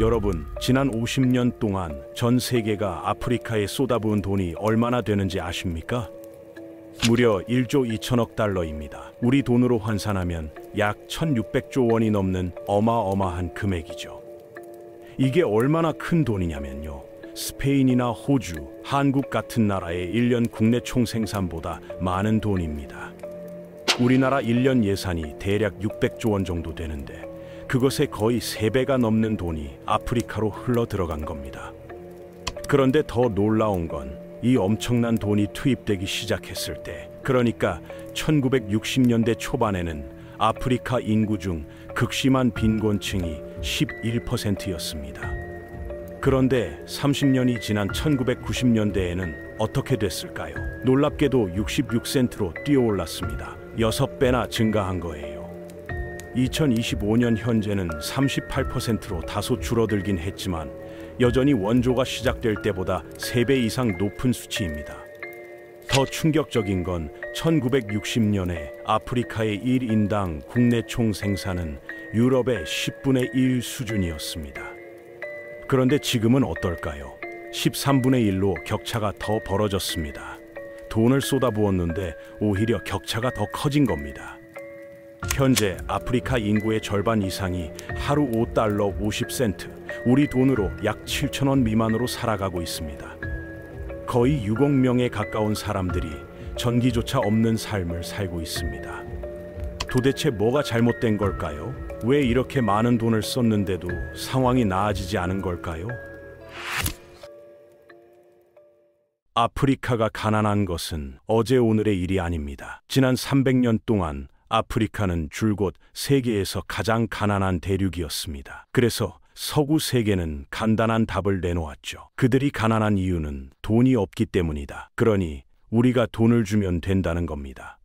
여러분, 지난 50년 동안 전 세계가 아프리카에 쏟아부은 돈이 얼마나 되는지 아십니까? 무려 1조 2천억 달러입니다. 우리 돈으로 환산하면 약 1,600조 원이 넘는 어마어마한 금액이죠. 이게 얼마나 큰 돈이냐면요. 스페인이나 호주, 한국 같은 나라의 1년 국내 총생산보다 많은 돈입니다. 우리나라 1년 예산이 대략 600조 원 정도 되는데 그것의 거의 3배가 넘는 돈이 아프리카로 흘러 들어간 겁니다. 그런데 더 놀라운 건 이 엄청난 돈이 투입되기 시작했을 때, 그러니까 1960년대 초반에는 아프리카 인구 중 극심한 빈곤층이 11%였습니다. 그런데 30년이 지난 1990년대에는 어떻게 됐을까요? 놀랍게도 66센트로 뛰어올랐습니다. 6배나 증가한 거예요. 2025년 현재는 38%로 다소 줄어들긴 했지만 여전히 원조가 시작될 때보다 3배 이상 높은 수치입니다. 더 충격적인 건 1960년에 아프리카의 1인당 국내 총생산은 유럽의 10분의 1 수준이었습니다. 그런데 지금은 어떨까요? 13분의 1로 격차가 더 벌어졌습니다. 돈을 쏟아부었는데 오히려 격차가 더 커진 겁니다. 현재 아프리카 인구의 절반 이상이 하루 5달러 50센트, 우리 돈으로 약 7,000원 미만으로 살아가고 있습니다. 거의 6억 명에 가까운 사람들이 전기조차 없는 삶을 살고 있습니다. 도대체 뭐가 잘못된 걸까요? 왜 이렇게 많은 돈을 썼는데도 상황이 나아지지 않은 걸까요? 아프리카가 가난한 것은 어제 오늘의 일이 아닙니다. 지난 300년 동안 아프리카는 줄곧 세계에서 가장 가난한 대륙이었습니다. 그래서 서구 세계는 간단한 답을 내놓았죠. 그들이 가난한 이유는 돈이 없기 때문이다. 그러니 우리가 돈을 주면 된다는 겁니다.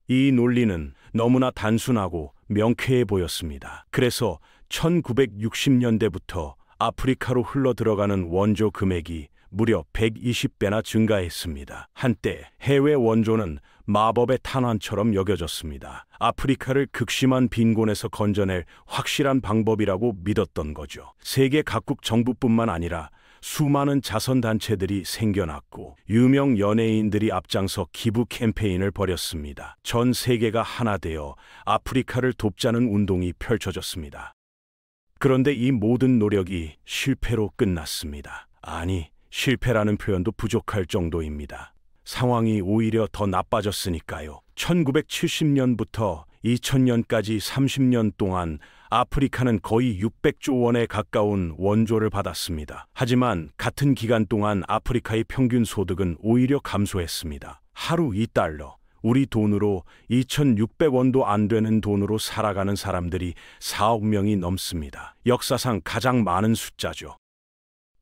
이 논리는 너무나 단순하고 명쾌해 보였습니다. 그래서 1960년대부터 아프리카로 흘러들어가는 원조 금액이 무려 120배나 증가했습니다. 한때 해외 원조는 마법의 탄환처럼 여겨졌습니다. 아프리카를 극심한 빈곤에서 건져낼 확실한 방법이라고 믿었던 거죠. 세계 각국 정부뿐만 아니라 수많은 자선단체들이 생겨났고 유명 연예인들이 앞장서 기부 캠페인을 벌였습니다. 전 세계가 하나 되어 아프리카를 돕자는 운동이 펼쳐졌습니다. 그런데 이 모든 노력이 실패로 끝났습니다. 아니, 실패라는 표현도 부족할 정도입니다. 상황이 오히려 더 나빠졌으니까요. 1970년부터 2000년까지 30년 동안 아프리카는 거의 600조 원에 가까운 원조를 받았습니다. 하지만 같은 기간 동안 아프리카의 평균 소득은 오히려 감소했습니다. 하루 2달러, 우리 돈으로 2,600원도 안 되는 돈으로 살아가는 사람들이 4억 명이 넘습니다. 역사상 가장 많은 숫자죠.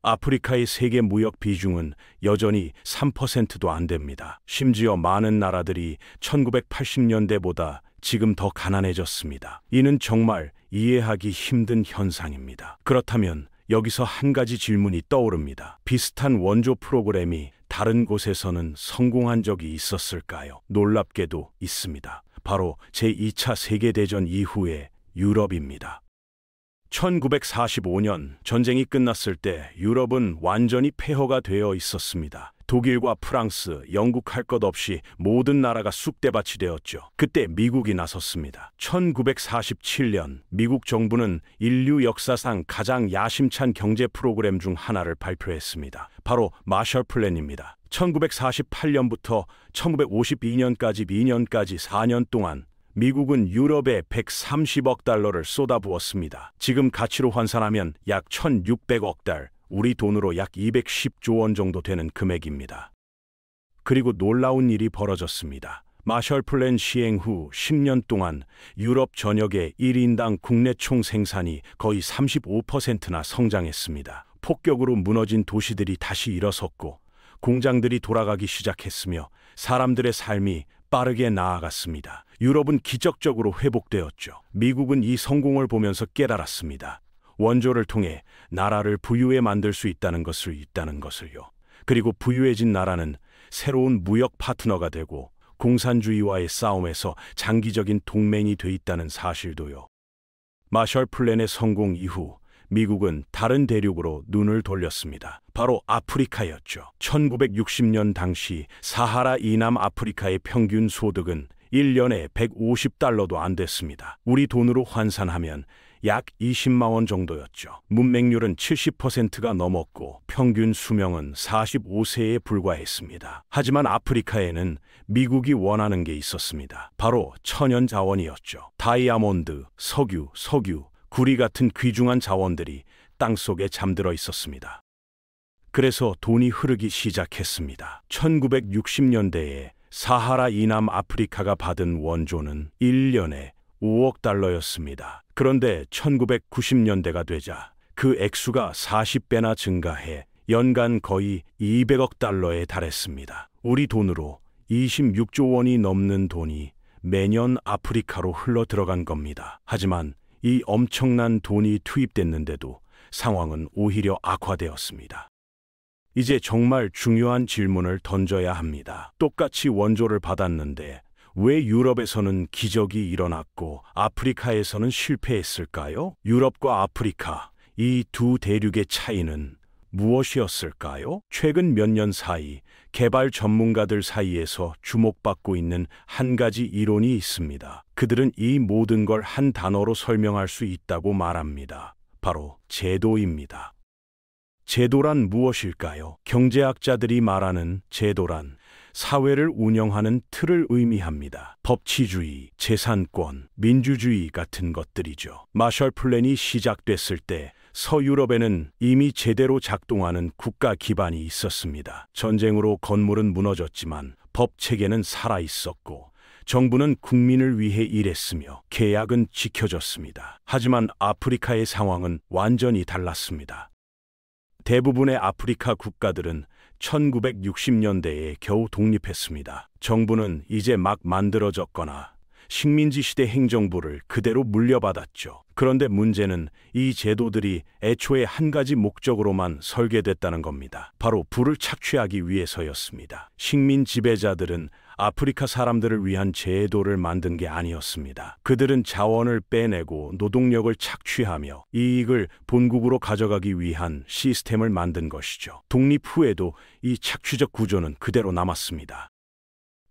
아프리카의 세계 무역 비중은 여전히 3%도 안 됩니다. 심지어 많은 나라들이 1980년대보다 지금 더 가난해졌습니다. 이는 정말 이해하기 힘든 현상입니다. 그렇다면 여기서 한 가지 질문이 떠오릅니다. 비슷한 원조 프로그램이 다른 곳에서는 성공한 적이 있었을까요? 놀랍게도 있습니다. 바로 제2차 세계대전 이후의 유럽입니다. 1945년 전쟁이 끝났을 때 유럽은 완전히 폐허가 되어 있었습니다. 독일과 프랑스, 영국 할 것 없이 모든 나라가 쑥대밭이 되었죠. 그때 미국이 나섰습니다. 1947년 미국 정부는 인류 역사상 가장 야심찬 경제 프로그램 중 하나를 발표했습니다. 바로 마셜 플랜입니다. 1948년부터 1952년까지 2년까지 4년 동안 미국은 유럽에 130억 달러를 쏟아부었습니다. 지금 가치로 환산하면 약 1,600억 달, 우리 돈으로 약 210조 원 정도 되는 금액입니다. 그리고 놀라운 일이 벌어졌습니다. 마셜 플랜 시행 후 10년 동안 유럽 전역의 1인당 국내 총생산이 거의 35%나 성장했습니다. 폭격으로 무너진 도시들이 다시 일어섰고 공장들이 돌아가기 시작했으며 사람들의 삶이 빠르게 나아갔습니다. 유럽은 기적적으로 회복되었죠. 미국은 이 성공을 보면서 깨달았습니다. 원조를 통해 나라를 부유해 만들 수 있다는 것을요. 그리고 부유해진 나라는 새로운 무역 파트너가 되고 공산주의와의 싸움에서 장기적인 동맹이 돼 있다는 사실도요. 마셜 플랜의 성공 이후 미국은 다른 대륙으로 눈을 돌렸습니다. 바로 아프리카였죠. 1960년 당시 사하라 이남 아프리카의 평균 소득은 1년에 150달러도 안 됐습니다. 우리 돈으로 환산하면 약 20만 원 정도였죠. 문맹률은 70%가 넘었고 평균 수명은 45세에 불과했습니다. 하지만 아프리카에는 미국이 원하는 게 있었습니다. 바로 천연 자원이었죠. 다이아몬드, 석유, 구리 같은 귀중한 자원들이 땅속에 잠들어 있었습니다. 그래서 돈이 흐르기 시작했습니다. 1960년대에 사하라 이남 아프리카가 받은 원조는 1년에 5억 달러였습니다. 그런데 1990년대가 되자 그 액수가 40배나 증가해 연간 거의 200억 달러에 달했습니다. 우리 돈으로 26조 원이 넘는 돈이 매년 아프리카로 흘러 들어간 겁니다. 하지만 이 엄청난 돈이 투입됐는데도 상황은 오히려 악화되었습니다. 이제 정말 중요한 질문을 던져야 합니다. 똑같이 원조를 받았는데 왜 유럽에서는 기적이 일어났고 아프리카에서는 실패했을까요? 유럽과 아프리카, 이 두 대륙의 차이는 무엇이었을까요? 최근 몇 년 사이 개발 전문가들 사이에서 주목받고 있는 한 가지 이론이 있습니다. 그들은 이 모든 걸 한 단어로 설명할 수 있다고 말합니다. 바로 제도입니다. 제도란 무엇일까요? 경제학자들이 말하는 제도란 사회를 운영하는 틀을 의미합니다. 법치주의, 재산권, 민주주의 같은 것들이죠. 마셜 플랜이 시작됐을 때 서유럽에는 이미 제대로 작동하는 국가 기반이 있었습니다. 전쟁으로 건물은 무너졌지만 법 체계는 살아 있었고 정부는 국민을 위해 일했으며 계약은 지켜졌습니다. 하지만 아프리카의 상황은 완전히 달랐습니다. 대부분의 아프리카 국가들은 1960년대에 겨우 독립했습니다. 정부는 이제 막 만들어졌거나 식민지 시대 행정부를 그대로 물려받았죠. 그런데 문제는 이 제도들이 애초에 한 가지 목적으로만 설계됐다는 겁니다. 바로 부를 착취하기 위해서였습니다. 식민 지배자들은 아프리카 사람들을 위한 제도를 만든 게 아니었습니다. 그들은 자원을 빼내고 노동력을 착취하며 이익을 본국으로 가져가기 위한 시스템을 만든 것이죠. 독립 후에도 이 착취적 구조는 그대로 남았습니다.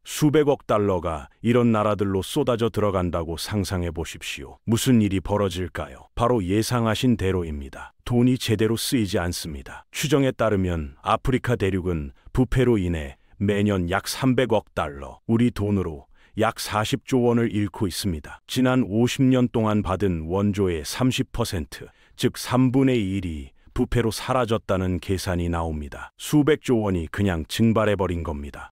수백억 달러가 이런 나라들로 쏟아져 들어간다고 상상해 보십시오. 무슨 일이 벌어질까요? 바로 예상하신 대로입니다. 돈이 제대로 쓰이지 않습니다. 추정에 따르면 아프리카 대륙은 부패로 인해 매년 약 300억 달러, 우리 돈으로 약 40조 원을 잃고 있습니다. 지난 50년 동안 받은 원조의 30%, 즉 3분의 1이 부패로 사라졌다는 계산이 나옵니다. 수백조 원이 그냥 증발해버린 겁니다.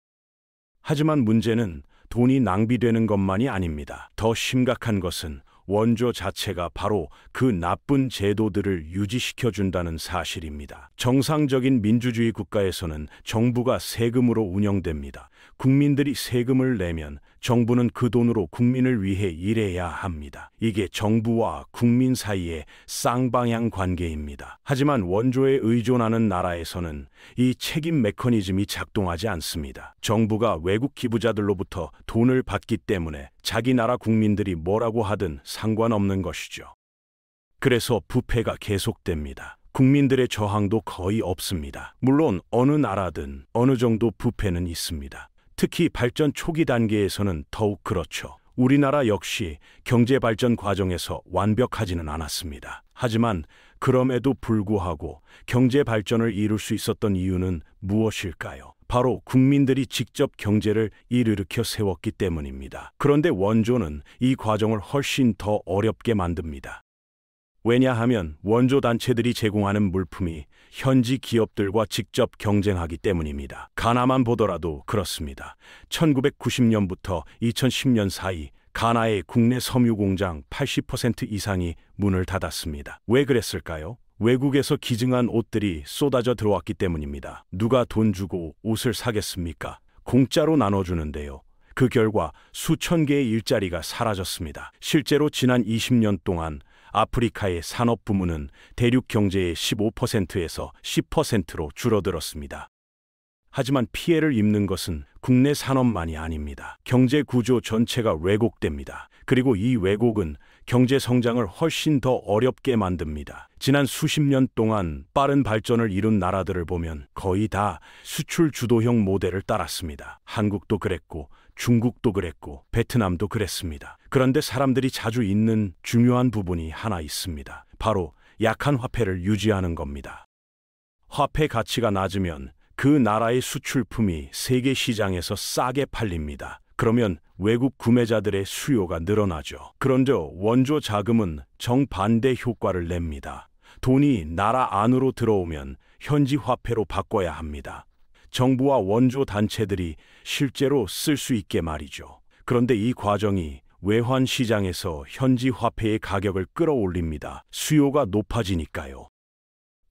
하지만 문제는 돈이 낭비되는 것만이 아닙니다. 더 심각한 것은 원조 자체가 바로 그 나쁜 제도들을 유지시켜준다는 사실입니다. 정상적인 민주주의 국가에서는 정부가 세금으로 운영됩니다. 국민들이 세금을 내면 정부는 그 돈으로 국민을 위해 일해야 합니다. 이게 정부와 국민 사이의 쌍방향 관계입니다. 하지만 원조에 의존하는 나라에서는 이 책임 메커니즘이 작동하지 않습니다. 정부가 외국 기부자들로부터 돈을 받기 때문에 자기 나라 국민들이 뭐라고 하든 상관없는 것이죠. 그래서 부패가 계속됩니다. 국민들의 저항도 거의 없습니다. 물론 어느 나라든 어느 정도 부패는 있습니다. 특히 발전 초기 단계에서는 더욱 그렇죠. 우리나라 역시 경제 발전 과정에서 완벽하지는 않았습니다. 하지만 그럼에도 불구하고 경제 발전을 이룰 수 있었던 이유는 무엇일까요? 바로 국민들이 직접 경제를 일으켜 세웠기 때문입니다. 그런데 원조는 이 과정을 훨씬 더 어렵게 만듭니다. 왜냐하면 원조 단체들이 제공하는 물품이 현지 기업들과 직접 경쟁하기 때문입니다. 가나만 보더라도 그렇습니다. 1990년부터 2010년 사이 가나의 국내 섬유 공장 80% 이상이 문을 닫았습니다. 왜 그랬을까요? 외국에서 기증한 옷들이 쏟아져 들어왔기 때문입니다. 누가 돈 주고 옷을 사겠습니까? 공짜로 나눠주는데요. 그 결과 수천 개의 일자리가 사라졌습니다. 실제로 지난 20년 동안 아프리카의 산업 부문은 대륙 경제의 15%에서 10%로 줄어들었습니다. 하지만 피해를 입는 것은 국내 산업만이 아닙니다. 경제 구조 전체가 왜곡됩니다. 그리고 이 왜곡은 경제 성장을 훨씬 더 어렵게 만듭니다. 지난 수십 년 동안 빠른 발전을 이룬 나라들을 보면 거의 다 수출 주도형 모델을 따랐습니다. 한국도 그랬고 중국도 그랬고 베트남도 그랬습니다. 그런데 사람들이 자주 잊는 중요한 부분이 하나 있습니다. 바로 약한 화폐를 유지하는 겁니다. 화폐 가치가 낮으면 그 나라의 수출품이 세계 시장에서 싸게 팔립니다. 그러면 외국 구매자들의 수요가 늘어나죠. 그런데 원조 자금은 정반대 효과를 냅니다. 돈이 나라 안으로 들어오면 현지 화폐로 바꿔야 합니다. 정부와 원조 단체들이 실제로 쓸 수 있게 말이죠. 그런데 이 과정이 외환 시장에서 현지 화폐의 가격을 끌어올립니다. 수요가 높아지니까요.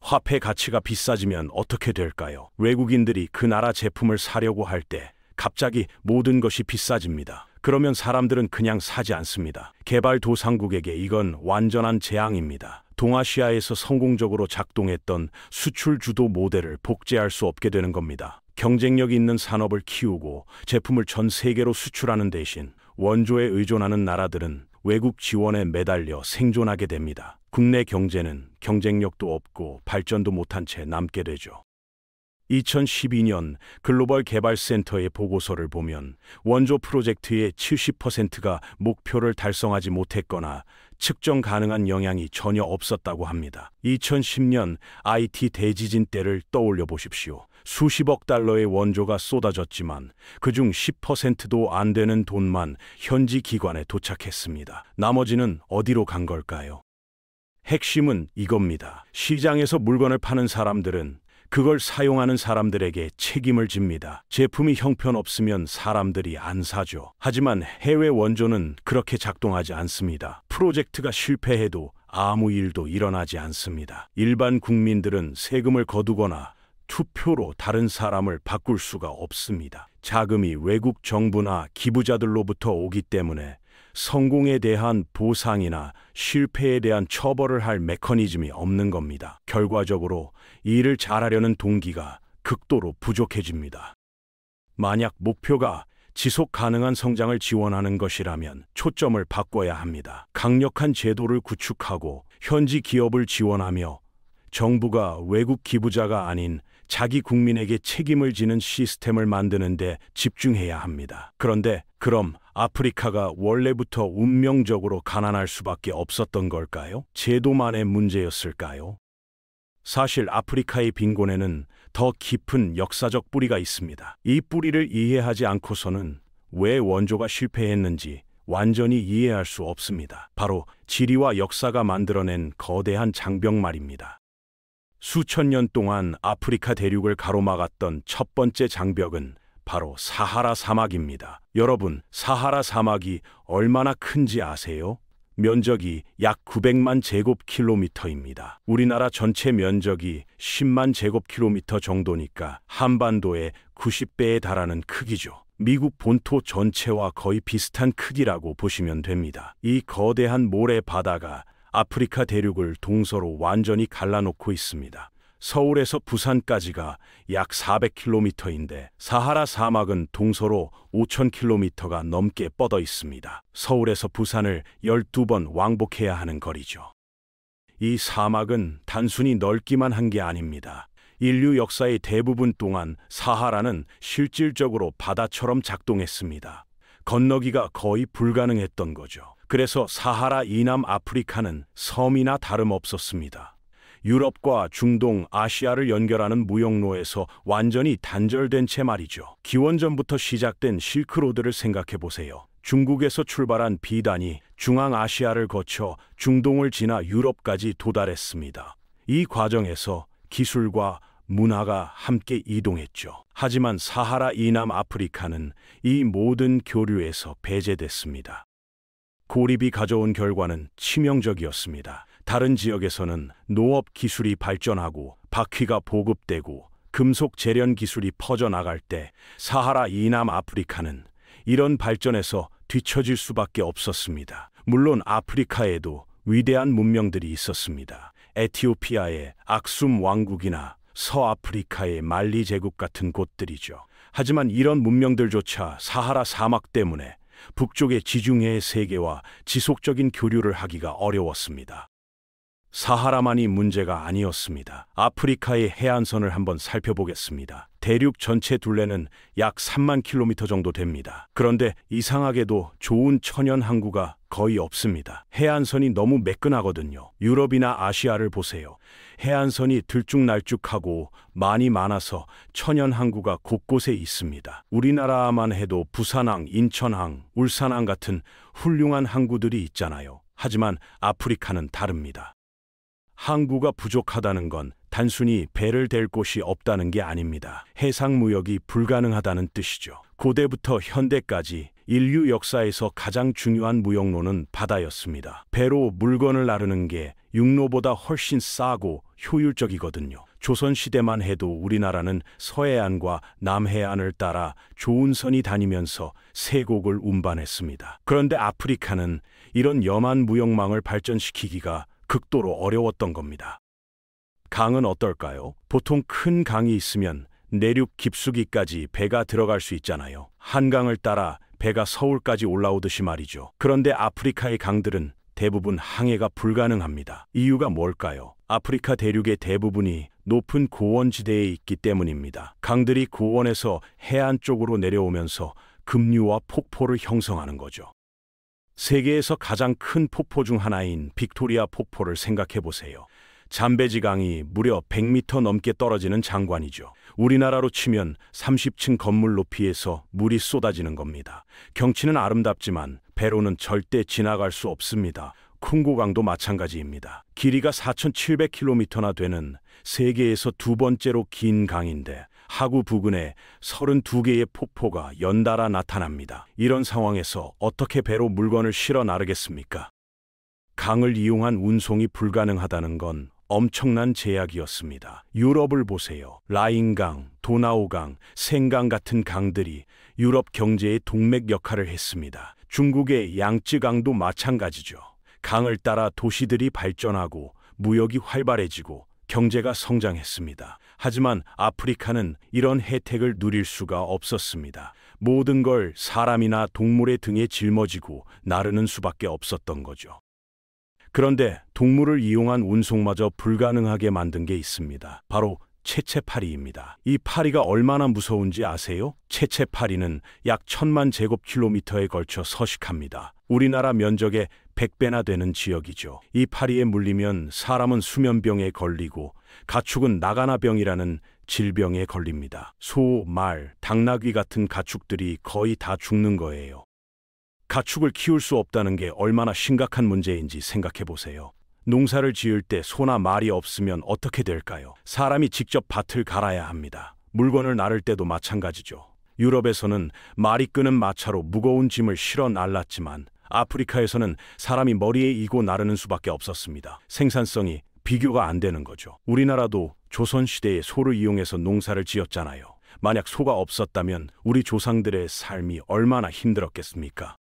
화폐 가치가 비싸지면 어떻게 될까요? 외국인들이 그 나라 제품을 사려고 할 때 갑자기 모든 것이 비싸집니다. 그러면 사람들은 그냥 사지 않습니다. 개발도상국에게 이건 완전한 재앙입니다. 동아시아에서 성공적으로 작동했던 수출 주도 모델을 복제할 수 없게 되는 겁니다. 경쟁력 있는 산업을 키우고 제품을 전 세계로 수출하는 대신 원조에 의존하는 나라들은 외국 지원에 매달려 생존하게 됩니다. 국내 경제는 경쟁력도 없고 발전도 못한 채 남게 되죠. 2012년 글로벌 개발센터의 보고서를 보면 원조 프로젝트의 70%가 목표를 달성하지 못했거나 측정 가능한 영향이 전혀 없었다고 합니다. 2010년 IT 대지진 때를 떠올려 보십시오. 수십억 달러의 원조가 쏟아졌지만 그중 10%도 안 되는 돈만 현지 기관에 도착했습니다. 나머지는 어디로 간 걸까요? 핵심은 이겁니다. 시장에서 물건을 파는 사람들은 그걸 사용하는 사람들에게 책임을 집니다. 제품이 형편없으면 사람들이 안 사죠. 하지만 해외 원조는 그렇게 작동하지 않습니다. 프로젝트가 실패해도 아무 일도 일어나지 않습니다. 일반 국민들은 세금을 거두거나 투표로 다른 사람을 바꿀 수가 없습니다. 자금이 외국 정부나 기부자들로부터 오기 때문에 성공에 대한 보상이나 실패에 대한 처벌을 할 메커니즘이 없는 겁니다. 결과적으로 일을 잘하려는 동기가 극도로 부족해집니다. 만약 목표가 지속 가능한 성장을 지원하는 것이라면 초점을 바꿔야 합니다. 강력한 제도를 구축하고 현지 기업을 지원하며 정부가 외국 기부자가 아닌 자기 국민에게 책임을 지는 시스템을 만드는 데 집중해야 합니다. 그런데 그럼 아프리카가 원래부터 운명적으로 가난할 수밖에 없었던 걸까요? 제도만의 문제였을까요? 사실 아프리카의 빈곤에는 더 깊은 역사적 뿌리가 있습니다. 이 뿌리를 이해하지 않고서는 왜 원조가 실패했는지 완전히 이해할 수 없습니다. 바로 지리와 역사가 만들어낸 거대한 장벽 말입니다. 수천 년 동안 아프리카 대륙을 가로막았던 첫 번째 장벽은 바로 사하라 사막입니다. 여러분, 사하라 사막이 얼마나 큰지 아세요? 면적이 약 900만 제곱킬로미터입니다. 우리나라 전체 면적이 10만 제곱킬로미터 정도니까 한반도의 90배에 달하는 크기죠. 미국 본토 전체와 거의 비슷한 크기라고 보시면 됩니다. 이 거대한 모래 바다가 아프리카 대륙을 동서로 완전히 갈라놓고 있습니다. 서울에서 부산까지가 약 400km인데 사하라 사막은 동서로 5000km가 넘게 뻗어 있습니다. 서울에서 부산을 12번 왕복해야 하는 거리죠. 이 사막은 단순히 넓기만 한 게 아닙니다. 인류 역사의 대부분 동안 사하라는 실질적으로 바다처럼 작동했습니다. 건너기가 거의 불가능했던 거죠. 그래서 사하라 이남 아프리카는 섬이나 다름없었습니다. 유럽과 중동, 아시아를 연결하는 무역로에서 완전히 단절된 채 말이죠. 기원전부터 시작된 실크로드를 생각해 보세요. 중국에서 출발한 비단이 중앙아시아를 거쳐 중동을 지나 유럽까지 도달했습니다. 이 과정에서 기술과 문화가 함께 이동했죠. 하지만 사하라 이남 아프리카는 이 모든 교류에서 배제됐습니다. 고립이 가져온 결과는 치명적이었습니다. 다른 지역에서는 농업 기술이 발전하고 바퀴가 보급되고 금속 재련 기술이 퍼져나갈 때 사하라 이남 아프리카는 이런 발전에서 뒤처질 수밖에 없었습니다. 물론 아프리카에도 위대한 문명들이 있었습니다. 에티오피아의 악숨 왕국이나 서아프리카의 말리 제국 같은 곳들이죠. 하지만 이런 문명들조차 사하라 사막 때문에 북쪽의 지중해의 세계와 지속적인 교류를 하기가 어려웠습니다. 사하라만이 문제가 아니었습니다. 아프리카의 해안선을 한번 살펴보겠습니다. 대륙 전체 둘레는 약 3만 킬로미터 정도 됩니다. 그런데 이상하게도 좋은 천연 항구가 거의 없습니다. 해안선이 너무 매끈하거든요. 유럽이나 아시아를 보세요. 해안선이 들쭉날쭉하고 많이 많아서 천연 항구가 곳곳에 있습니다. 우리나라만 해도 부산항, 인천항, 울산항 같은 훌륭한 항구들이 있잖아요. 하지만 아프리카는 다릅니다. 항구가 부족하다는 건 단순히 배를 댈 곳이 없다는 게 아닙니다. 해상 무역이 불가능하다는 뜻이죠. 고대부터 현대까지 인류 역사에서 가장 중요한 무역로는 바다였습니다. 배로 물건을 나르는 게 육로보다 훨씬 싸고 효율적이거든요. 조선시대만 해도 우리나라는 서해안과 남해안을 따라 좋은 선이 다니면서 세곡을 운반했습니다. 그런데 아프리카는 이런 염한 무역망을 발전시키기가 극도로 어려웠던 겁니다. 강은 어떨까요? 보통 큰 강이 있으면 내륙 깊숙이까지 배가 들어갈 수 있잖아요. 한강을 따라 배가 서울까지 올라오듯이 말이죠. 그런데 아프리카의 강들은 대부분 항해가 불가능합니다. 이유가 뭘까요? 아프리카 대륙의 대부분이 높은 고원지대에 있기 때문입니다. 강들이 고원에서 해안 쪽으로 내려오면서 급류와 폭포를 형성하는 거죠. 세계에서 가장 큰 폭포 중 하나인 빅토리아 폭포를 생각해 보세요. 잠베지 강이 무려 100m 넘게 떨어지는 장관이죠. 우리나라로 치면 30층 건물 높이에서 물이 쏟아지는 겁니다. 경치는 아름답지만 배로는 절대 지나갈 수 없습니다. 콩고강도 마찬가지입니다. 길이가 4,700km나 되는 세계에서 두 번째로 긴 강인데 하구 부근에 32개의 폭포가 연달아 나타납니다. 이런 상황에서 어떻게 배로 물건을 실어 나르겠습니까? 강을 이용한 운송이 불가능하다는 건 엄청난 제약이었습니다. 유럽을 보세요. 라인강, 도나우강, 생강 같은 강들이 유럽 경제의 동맥 역할을 했습니다. 중국의 양쯔강도 마찬가지죠. 강을 따라 도시들이 발전하고 무역이 활발해지고 경제가 성장했습니다. 하지만 아프리카는 이런 혜택을 누릴 수가 없었습니다. 모든 걸 사람이나 동물의 등에 짊어지고 나르는 수밖에 없었던 거죠. 그런데 동물을 이용한 운송마저 불가능하게 만든 게 있습니다. 바로 채채파리입니다. 이 파리가 얼마나 무서운지 아세요? 채채파리는 약 1000만 제곱킬로미터에 걸쳐 서식합니다. 우리나라 면적의 100배나 되는 지역이죠. 이 파리에 물리면 사람은 수면병에 걸리고 가축은 나가나병이라는 질병에 걸립니다. 소, 말, 당나귀 같은 가축들이 거의 다 죽는 거예요. 가축을 키울 수 없다는 게 얼마나 심각한 문제인지 생각해 보세요. 농사를 지을 때 소나 말이 없으면 어떻게 될까요? 사람이 직접 밭을 갈아야 합니다. 물건을 나를 때도 마찬가지죠. 유럽에서는 말이 끄는 마차로 무거운 짐을 실어 날랐지만 아프리카에서는 사람이 머리에 이고 나르는 수밖에 없었습니다. 생산성이 비교가 안 되는 거죠. 우리나라도 조선시대에 소를 이용해서 농사를 지었잖아요. 만약 소가 없었다면 우리 조상들의 삶이 얼마나 힘들었겠습니까?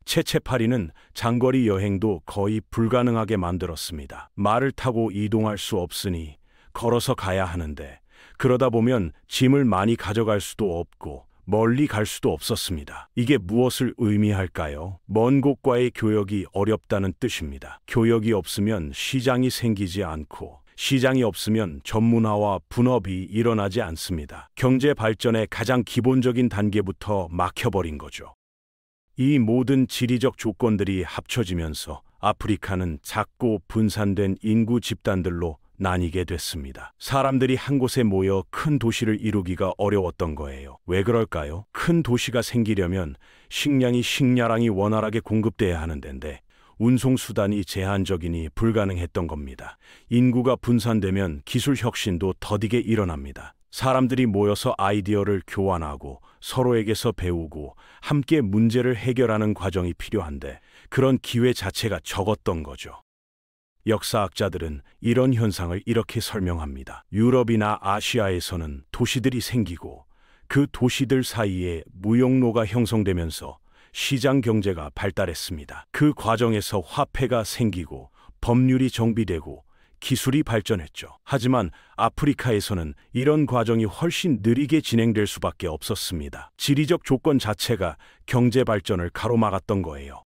채채파리는 장거리 여행도 거의 불가능하게 만들었습니다. 말을 타고 이동할 수 없으니 걸어서 가야 하는데 그러다 보면 짐을 많이 가져갈 수도 없고 멀리 갈 수도 없었습니다. 이게 무엇을 의미할까요? 먼 곳과의 교역이 어렵다는 뜻입니다. 교역이 없으면 시장이 생기지 않고 시장이 없으면 전문화와 분업이 일어나지 않습니다. 경제 발전의 가장 기본적인 단계부터 막혀버린 거죠. 이 모든 지리적 조건들이 합쳐지면서 아프리카는 작고 분산된 인구 집단들로 나뉘게 됐습니다. 사람들이 한 곳에 모여 큰 도시를 이루기가 어려웠던 거예요. 왜 그럴까요? 큰 도시가 생기려면 식량이 원활하게 공급돼야 하는 데인데 운송수단이 제한적이니 불가능했던 겁니다. 인구가 분산되면 기술 혁신도 더디게 일어납니다. 사람들이 모여서 아이디어를 교환하고 서로에게서 배우고 함께 문제를 해결하는 과정이 필요한데 그런 기회 자체가 적었던 거죠. 역사학자들은 이런 현상을 이렇게 설명합니다. 유럽이나 아시아에서는 도시들이 생기고 그 도시들 사이에 무역로가 형성되면서 시장 경제가 발달했습니다. 그 과정에서 화폐가 생기고 법률이 정비되고 기술이 발전했죠. 하지만 아프리카에서는 이런 과정이 훨씬 느리게 진행될 수밖에 없었습니다. 지리적 조건 자체가 경제 발전을 가로막았던 거예요.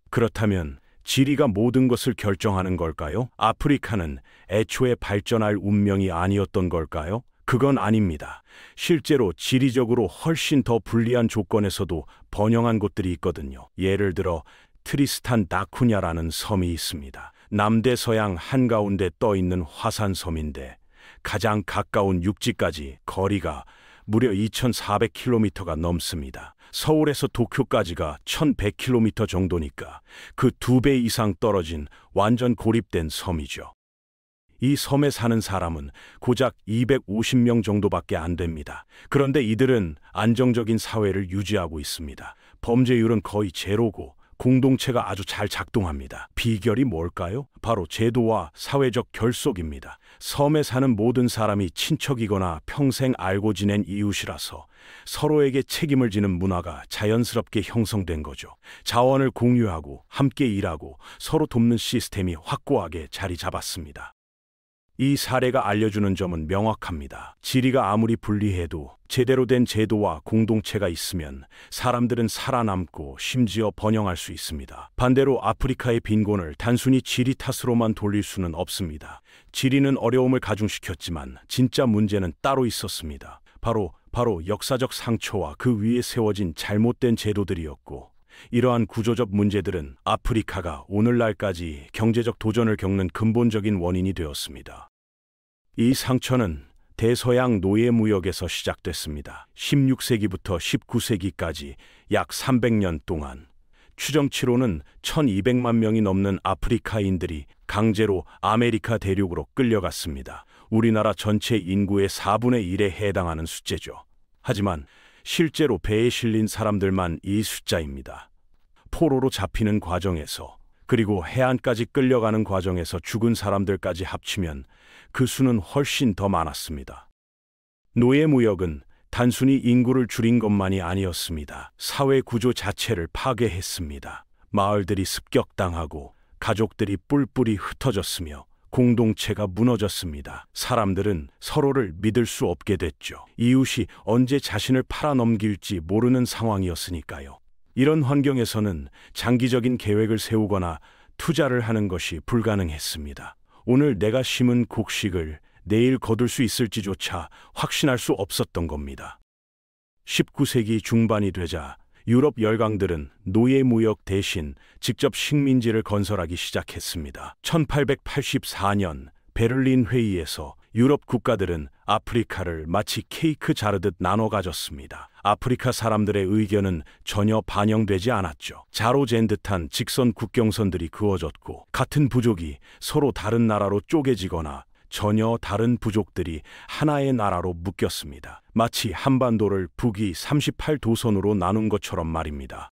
그렇다면 지리가 모든 것을 결정하는 걸까요? 아프리카는 애초에 발전할 운명이 아니었던 걸까요? 그건 아닙니다. 실제로 지리적으로 훨씬 더 불리한 조건에서도 번영한 곳들이 있거든요. 예를 들어 트리스탄 다 쿠냐라는 섬이 있습니다. 남대서양 한가운데 떠 있는 화산섬인데 가장 가까운 육지까지 거리가 무려 2,400km가 넘습니다. 서울에서 도쿄까지가 1,100km 정도니까 그 2배 이상 떨어진 완전 고립된 섬이죠. 이 섬에 사는 사람은 고작 250명 정도밖에 안 됩니다. 그런데 이들은 안정적인 사회를 유지하고 있습니다. 범죄율은 거의 제로고 공동체가 아주 잘 작동합니다. 비결이 뭘까요? 바로 제도와 사회적 결속입니다. 섬에 사는 모든 사람이 친척이거나 평생 알고 지낸 이웃이라서 서로에게 책임을 지는 문화가 자연스럽게 형성된 거죠. 자원을 공유하고 함께 일하고 서로 돕는 시스템이 확고하게 자리 잡았습니다. 이 사례가 알려주는 점은 명확합니다. 지리가 아무리 불리해도 제대로 된 제도와 공동체가 있으면 사람들은 살아남고 심지어 번영할 수 있습니다. 반대로 아프리카의 빈곤을 단순히 지리 탓으로만 돌릴 수는 없습니다. 지리는 어려움을 가중시켰지만 진짜 문제는 따로 있었습니다. 바로 역사적 상처와 그 위에 세워진 잘못된 제도들이었고, 이러한 구조적 문제들은 아프리카가 오늘날까지 경제적 도전을 겪는 근본적인 원인이 되었습니다. 이 상처는 대서양 노예무역에서 시작됐습니다. 16세기부터 19세기까지 약 300년 동안 추정치로는 1200만 명이 넘는 아프리카인들이 강제로 아메리카 대륙으로 끌려갔습니다. 우리나라 전체 인구의 4분의 1에 해당하는 숫자죠. 하지만 실제로 배에 실린 사람들만 이 숫자입니다. 포로로 잡히는 과정에서 그리고 해안까지 끌려가는 과정에서 죽은 사람들까지 합치면 그 수는 훨씬 더 많았습니다. 노예무역은 단순히 인구를 줄인 것만이 아니었습니다. 사회 구조 자체를 파괴했습니다. 마을들이 습격당하고 가족들이 뿔뿔이 흩어졌으며 공동체가 무너졌습니다. 사람들은 서로를 믿을 수 없게 됐죠. 이웃이 언제 자신을 팔아넘길지 모르는 상황이었으니까요. 이런 환경에서는 장기적인 계획을 세우거나 투자를 하는 것이 불가능했습니다. 오늘 내가 심은 곡식을 내일 거둘 수 있을지조차 확신할 수 없었던 겁니다. 19세기 중반이 되자 유럽 열강들은 노예무역 대신 직접 식민지를 건설하기 시작했습니다. 1884년 베를린 회의에서 유럽 국가들은 아프리카를 마치 케이크 자르듯 나눠 가졌습니다. 아프리카 사람들의 의견은 전혀 반영되지 않았죠. 자로 잰 듯한 직선 국경선들이 그어졌고, 같은 부족이 서로 다른 나라로 쪼개지거나 전혀 다른 부족들이 하나의 나라로 묶였습니다. 마치 한반도를 북위 38도선으로 나눈 것처럼 말입니다.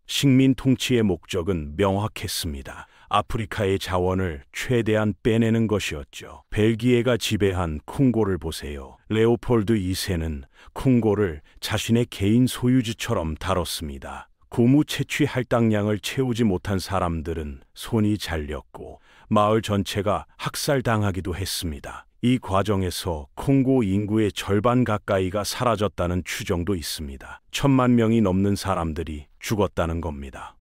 식민 통치의 목적은 명확했습니다. 아프리카의 자원을 최대한 빼내는 것이었죠. 벨기에가 지배한 콩고를 보세요. 레오폴드 2세는 콩고를 자신의 개인 소유지처럼 다뤘습니다. 고무 채취 할당량을 채우지 못한 사람들은 손이 잘렸고 마을 전체가 학살당하기도 했습니다. 이 과정에서 콩고 인구의 절반 가까이가 사라졌다는 추정도 있습니다. 1,000만 명이 넘는 사람들이 죽었다는 겁니다.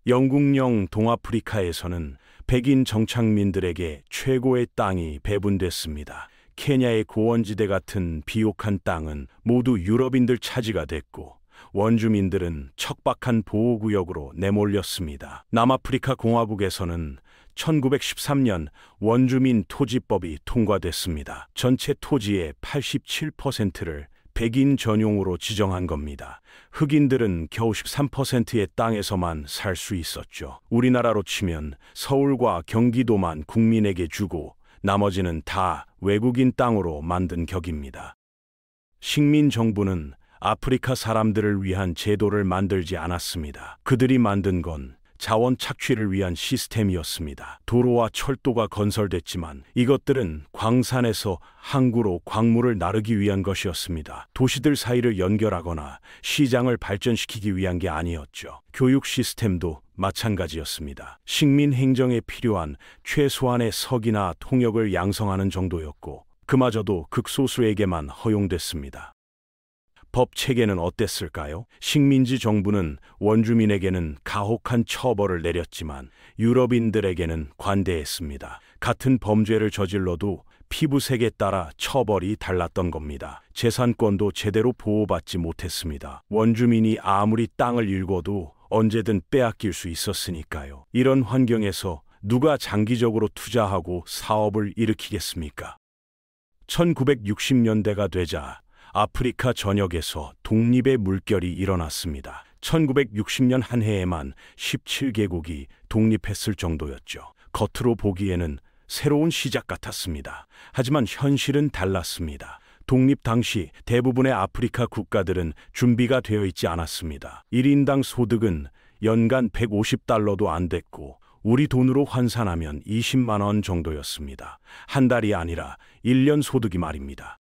영국령 동아프리카에서는 백인 정착민들에게 최고의 땅이 배분됐습니다. 케냐의 고원지대 같은 비옥한 땅은 모두 유럽인들 차지가 됐고, 원주민들은 척박한 보호구역으로 내몰렸습니다. 남아프리카 공화국에서는 1913년 원주민 토지법이 통과됐습니다. 전체 토지의 87%를 백인 전용으로 지정한 겁니다. 흑인들은 겨우 13%의 땅에서만 살 수 있었죠. 우리나라로 치면 서울과 경기도만 국민에게 주고 나머지는 다 외국인 땅으로 만든 격입니다. 식민 정부는 아프리카 사람들을 위한 제도를 만들지 않았습니다. 그들이 만든 건 자원 착취를 위한 시스템이었습니다. 도로와 철도가 건설됐지만 이것들은 광산에서 항구로 광물을 나르기 위한 것이었습니다. 도시들 사이를 연결하거나 시장을 발전시키기 위한 게 아니었죠. 교육 시스템도 마찬가지였습니다. 식민 행정에 필요한 최소한의 석이나 통역을 양성하는 정도였고 그마저도 극소수에게만 허용됐습니다. 법 체계는 어땠을까요? 식민지 정부는 원주민에게는 가혹한 처벌을 내렸지만 유럽인들에게는 관대했습니다. 같은 범죄를 저질러도 피부색에 따라 처벌이 달랐던 겁니다. 재산권도 제대로 보호받지 못했습니다. 원주민이 아무리 땅을 일궈도 언제든 빼앗길 수 있었으니까요. 이런 환경에서 누가 장기적으로 투자하고 사업을 일으키겠습니까? 1960년대가 되자 아프리카 전역에서 독립의 물결이 일어났습니다. 1960년 한 해에만 17개국이 독립했을 정도였죠. 겉으로 보기에는 새로운 시작 같았습니다. 하지만 현실은 달랐습니다. 독립 당시 대부분의 아프리카 국가들은 준비가 되어 있지 않았습니다. 1인당 소득은 연간 150달러도 안 됐고 우리 돈으로 환산하면 20만 원 정도였습니다. 한 달이 아니라 1년 소득이 말입니다.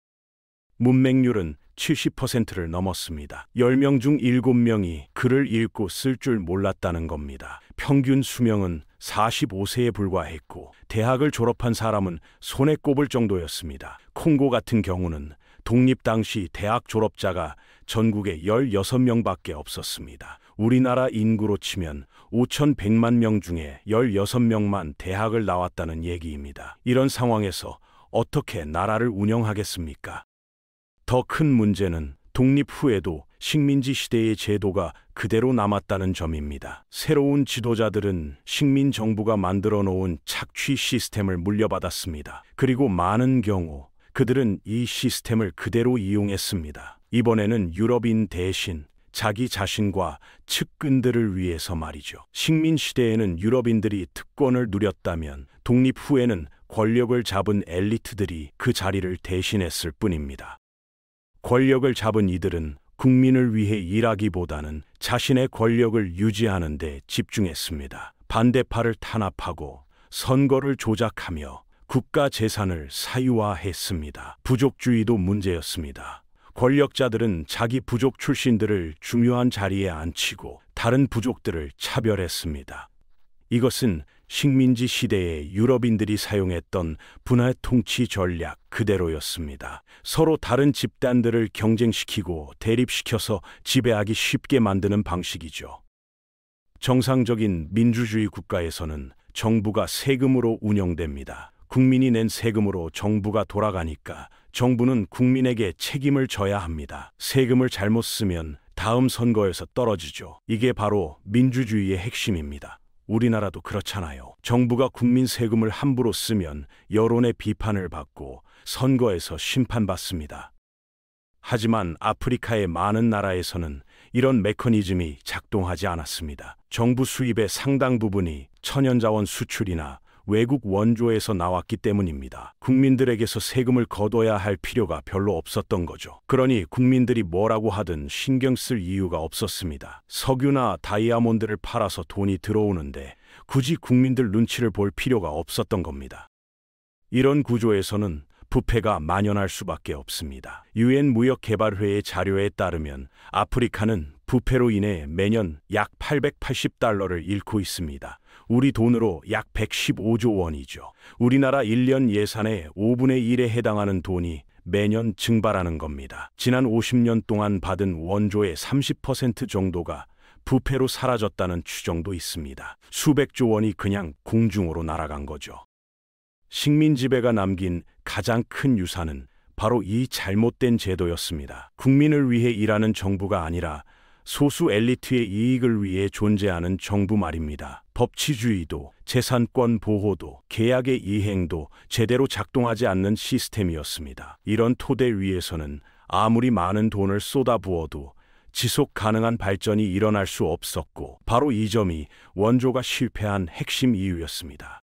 문맹률은 70%를 넘었습니다. 10명 중 7명이 글을 읽고 쓸 줄 몰랐다는 겁니다. 평균 수명은 45세에 불과했고 대학을 졸업한 사람은 손에 꼽을 정도였습니다. 콩고 같은 경우는 독립 당시 대학 졸업자가 전국에 16명밖에 없었습니다. 우리나라 인구로 치면 5,100만 명 중에 16명만 대학을 나왔다는 얘기입니다. 이런 상황에서 어떻게 나라를 운영하겠습니까? 더 큰 문제는 독립 후에도 식민지 시대의 제도가 그대로 남았다는 점입니다. 새로운 지도자들은 식민 정부가 만들어 놓은 착취 시스템을 물려받았습니다. 그리고 많은 경우 그들은 이 시스템을 그대로 이용했습니다. 이번에는 유럽인 대신 자기 자신과 측근들을 위해서 말이죠. 식민 시대에는 유럽인들이 특권을 누렸다면 독립 후에는 권력을 잡은 엘리트들이 그 자리를 대신했을 뿐입니다. 권력을 잡은 이들은 국민을 위해 일하기보다는 자신의 권력을 유지하는 데 집중했습니다. 반대파를 탄압하고 선거를 조작하며 국가 재산을 사유화했습니다. 부족주의도 문제였습니다. 권력자들은 자기 부족 출신들을 중요한 자리에 앉히고 다른 부족들을 차별했습니다. 이것은 식민지 시대의 유럽인들이 사용했던 분할 통치 전략 그대로였습니다. 서로 다른 집단들을 경쟁시키고 대립시켜서 지배하기 쉽게 만드는 방식이죠. 정상적인 민주주의 국가에서는 정부가 세금으로 운영됩니다. 국민이 낸 세금으로 정부가 돌아가니까 정부는 국민에게 책임을 져야 합니다. 세금을 잘못 쓰면 다음 선거에서 떨어지죠. 이게 바로 민주주의의 핵심입니다. 우리나라도 그렇잖아요. 정부가 국민 세금을 함부로 쓰면 여론의 비판을 받고 선거에서 심판받습니다. 하지만 아프리카의 많은 나라에서는 이런 메커니즘이 작동하지 않았습니다. 정부 수입의 상당 부분이 천연자원 수출이나 외국 원조에서 나왔기 때문입니다. 국민들에게서 세금을 거둬야 할 필요가 별로 없었던 거죠. 그러니 국민들이 뭐라고 하든 신경 쓸 이유가 없었습니다. 석유나 다이아몬드를 팔아서 돈이 들어오는데 굳이 국민들 눈치를 볼 필요가 없었던 겁니다. 이런 구조에서는 부패가 만연할 수밖에 없습니다. 유엔 무역개발회의 자료에 따르면 아프리카는 부패로 인해 매년 약 880달러를 잃고 있습니다. 우리 돈으로 약 115조 원이죠. 우리나라 1년 예산의 5분의 1에 해당하는 돈이 매년 증발하는 겁니다. 지난 50년 동안 받은 원조의 30% 정도가 부패로 사라졌다는 추정도 있습니다. 수백조 원이 그냥 공중으로 날아간 거죠. 식민 지배가 남긴 가장 큰 유산은 바로 이 잘못된 제도였습니다. 국민을 위해 일하는 정부가 아니라 소수 엘리트의 이익을 위해 존재하는 정부 말입니다. 법치주의도 재산권 보호도 계약의 이행도 제대로 작동하지 않는 시스템이었습니다. 이런 토대 위에서는 아무리 많은 돈을 쏟아부어도 지속 가능한 발전이 일어날 수 없었고 바로 이 점이 원조가 실패한 핵심 이유였습니다.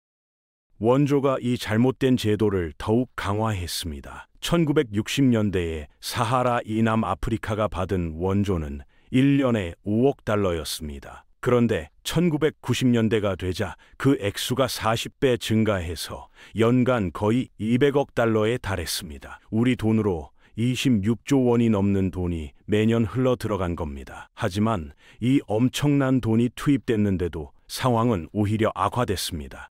원조가 이 잘못된 제도를 더욱 강화했습니다. 1960년대에 사하라 이남 아프리카가 받은 원조는 1년에 5억 달러였습니다. 그런데 1990년대가 되자 그 액수가 40배 증가해서 연간 거의 200억 달러에 달했습니다. 우리 돈으로 26조 원이 넘는 돈이 매년 흘러 들어간 겁니다. 하지만 이 엄청난 돈이 투입됐는데도 상황은 오히려 악화됐습니다.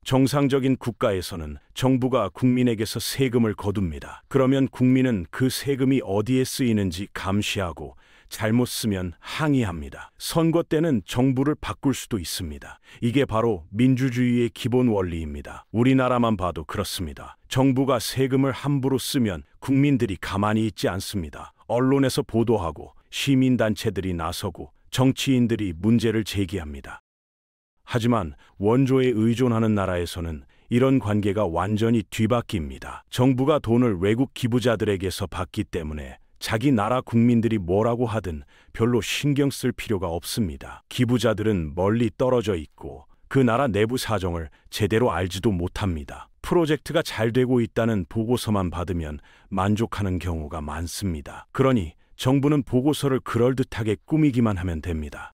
정상적인 국가에서는 정부가 국민에게서 세금을 거둡니다. 그러면 국민은 그 세금이 어디에 쓰이는지 감시하고 잘못 쓰면 항의합니다. 선거 때는 정부를 바꿀 수도 있습니다. 이게 바로 민주주의의 기본 원리입니다. 우리나라만 봐도 그렇습니다. 정부가 세금을 함부로 쓰면 국민들이 가만히 있지 않습니다. 언론에서 보도하고 시민단체들이 나서고 정치인들이 문제를 제기합니다. 하지만 원조에 의존하는 나라에서는 이런 관계가 완전히 뒤바뀝니다. 정부가 돈을 외국 기부자들에게서 받기 때문에 자기 나라 국민들이 뭐라고 하든 별로 신경 쓸 필요가 없습니다. 기부자들은 멀리 떨어져 있고 그 나라 내부 사정을 제대로 알지도 못합니다. 프로젝트가 잘 되고 있다는 보고서만 받으면 만족하는 경우가 많습니다. 그러니 정부는 보고서를 그럴듯하게 꾸미기만 하면 됩니다.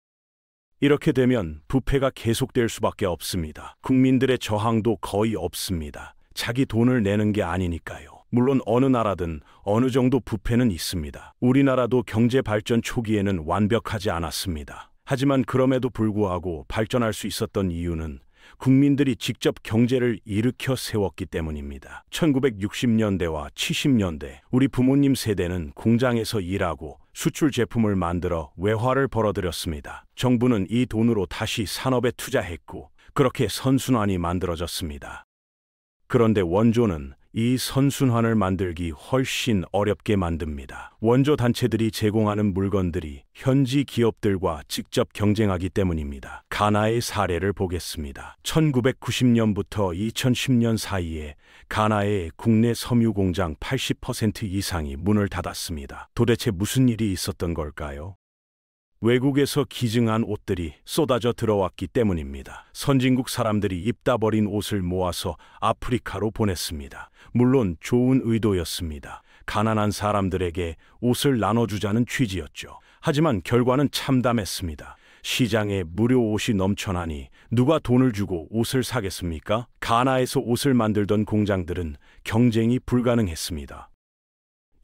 이렇게 되면 부패가 계속될 수밖에 없습니다. 국민들의 저항도 거의 없습니다. 자기 돈을 내는 게 아니니까요. 물론 어느 나라든 어느 정도 부패는 있습니다. 우리나라도 경제 발전 초기에는 완벽하지 않았습니다. 하지만 그럼에도 불구하고 발전할 수 있었던 이유는 국민들이 직접 경제를 일으켜 세웠기 때문입니다. 1960년대와 70년대 우리 부모님 세대는 공장에서 일하고 수출 제품을 만들어 외화를 벌어들였습니다. 정부는 이 돈으로 다시 산업에 투자했고 그렇게 선순환이 만들어졌습니다. 그런데 원조는 이 선순환을 만들기 훨씬 어렵게 만듭니다. 원조 단체들이 제공하는 물건들이 현지 기업들과 직접 경쟁하기 때문입니다. 가나의 사례를 보겠습니다. 1990년부터 2010년 사이에 가나의 국내 섬유 공장 80% 이상이 문을 닫았습니다. 도대체 무슨 일이 있었던 걸까요? 외국에서 기증한 옷들이 쏟아져 들어왔기 때문입니다. 선진국 사람들이 입다 버린 옷을 모아서 아프리카로 보냈습니다. 물론 좋은 의도였습니다. 가난한 사람들에게 옷을 나눠주자는 취지였죠. 하지만 결과는 참담했습니다. 시장에 무료 옷이 넘쳐나니 누가 돈을 주고 옷을 사겠습니까? 가나에서 옷을 만들던 공장들은 경쟁이 불가능했습니다.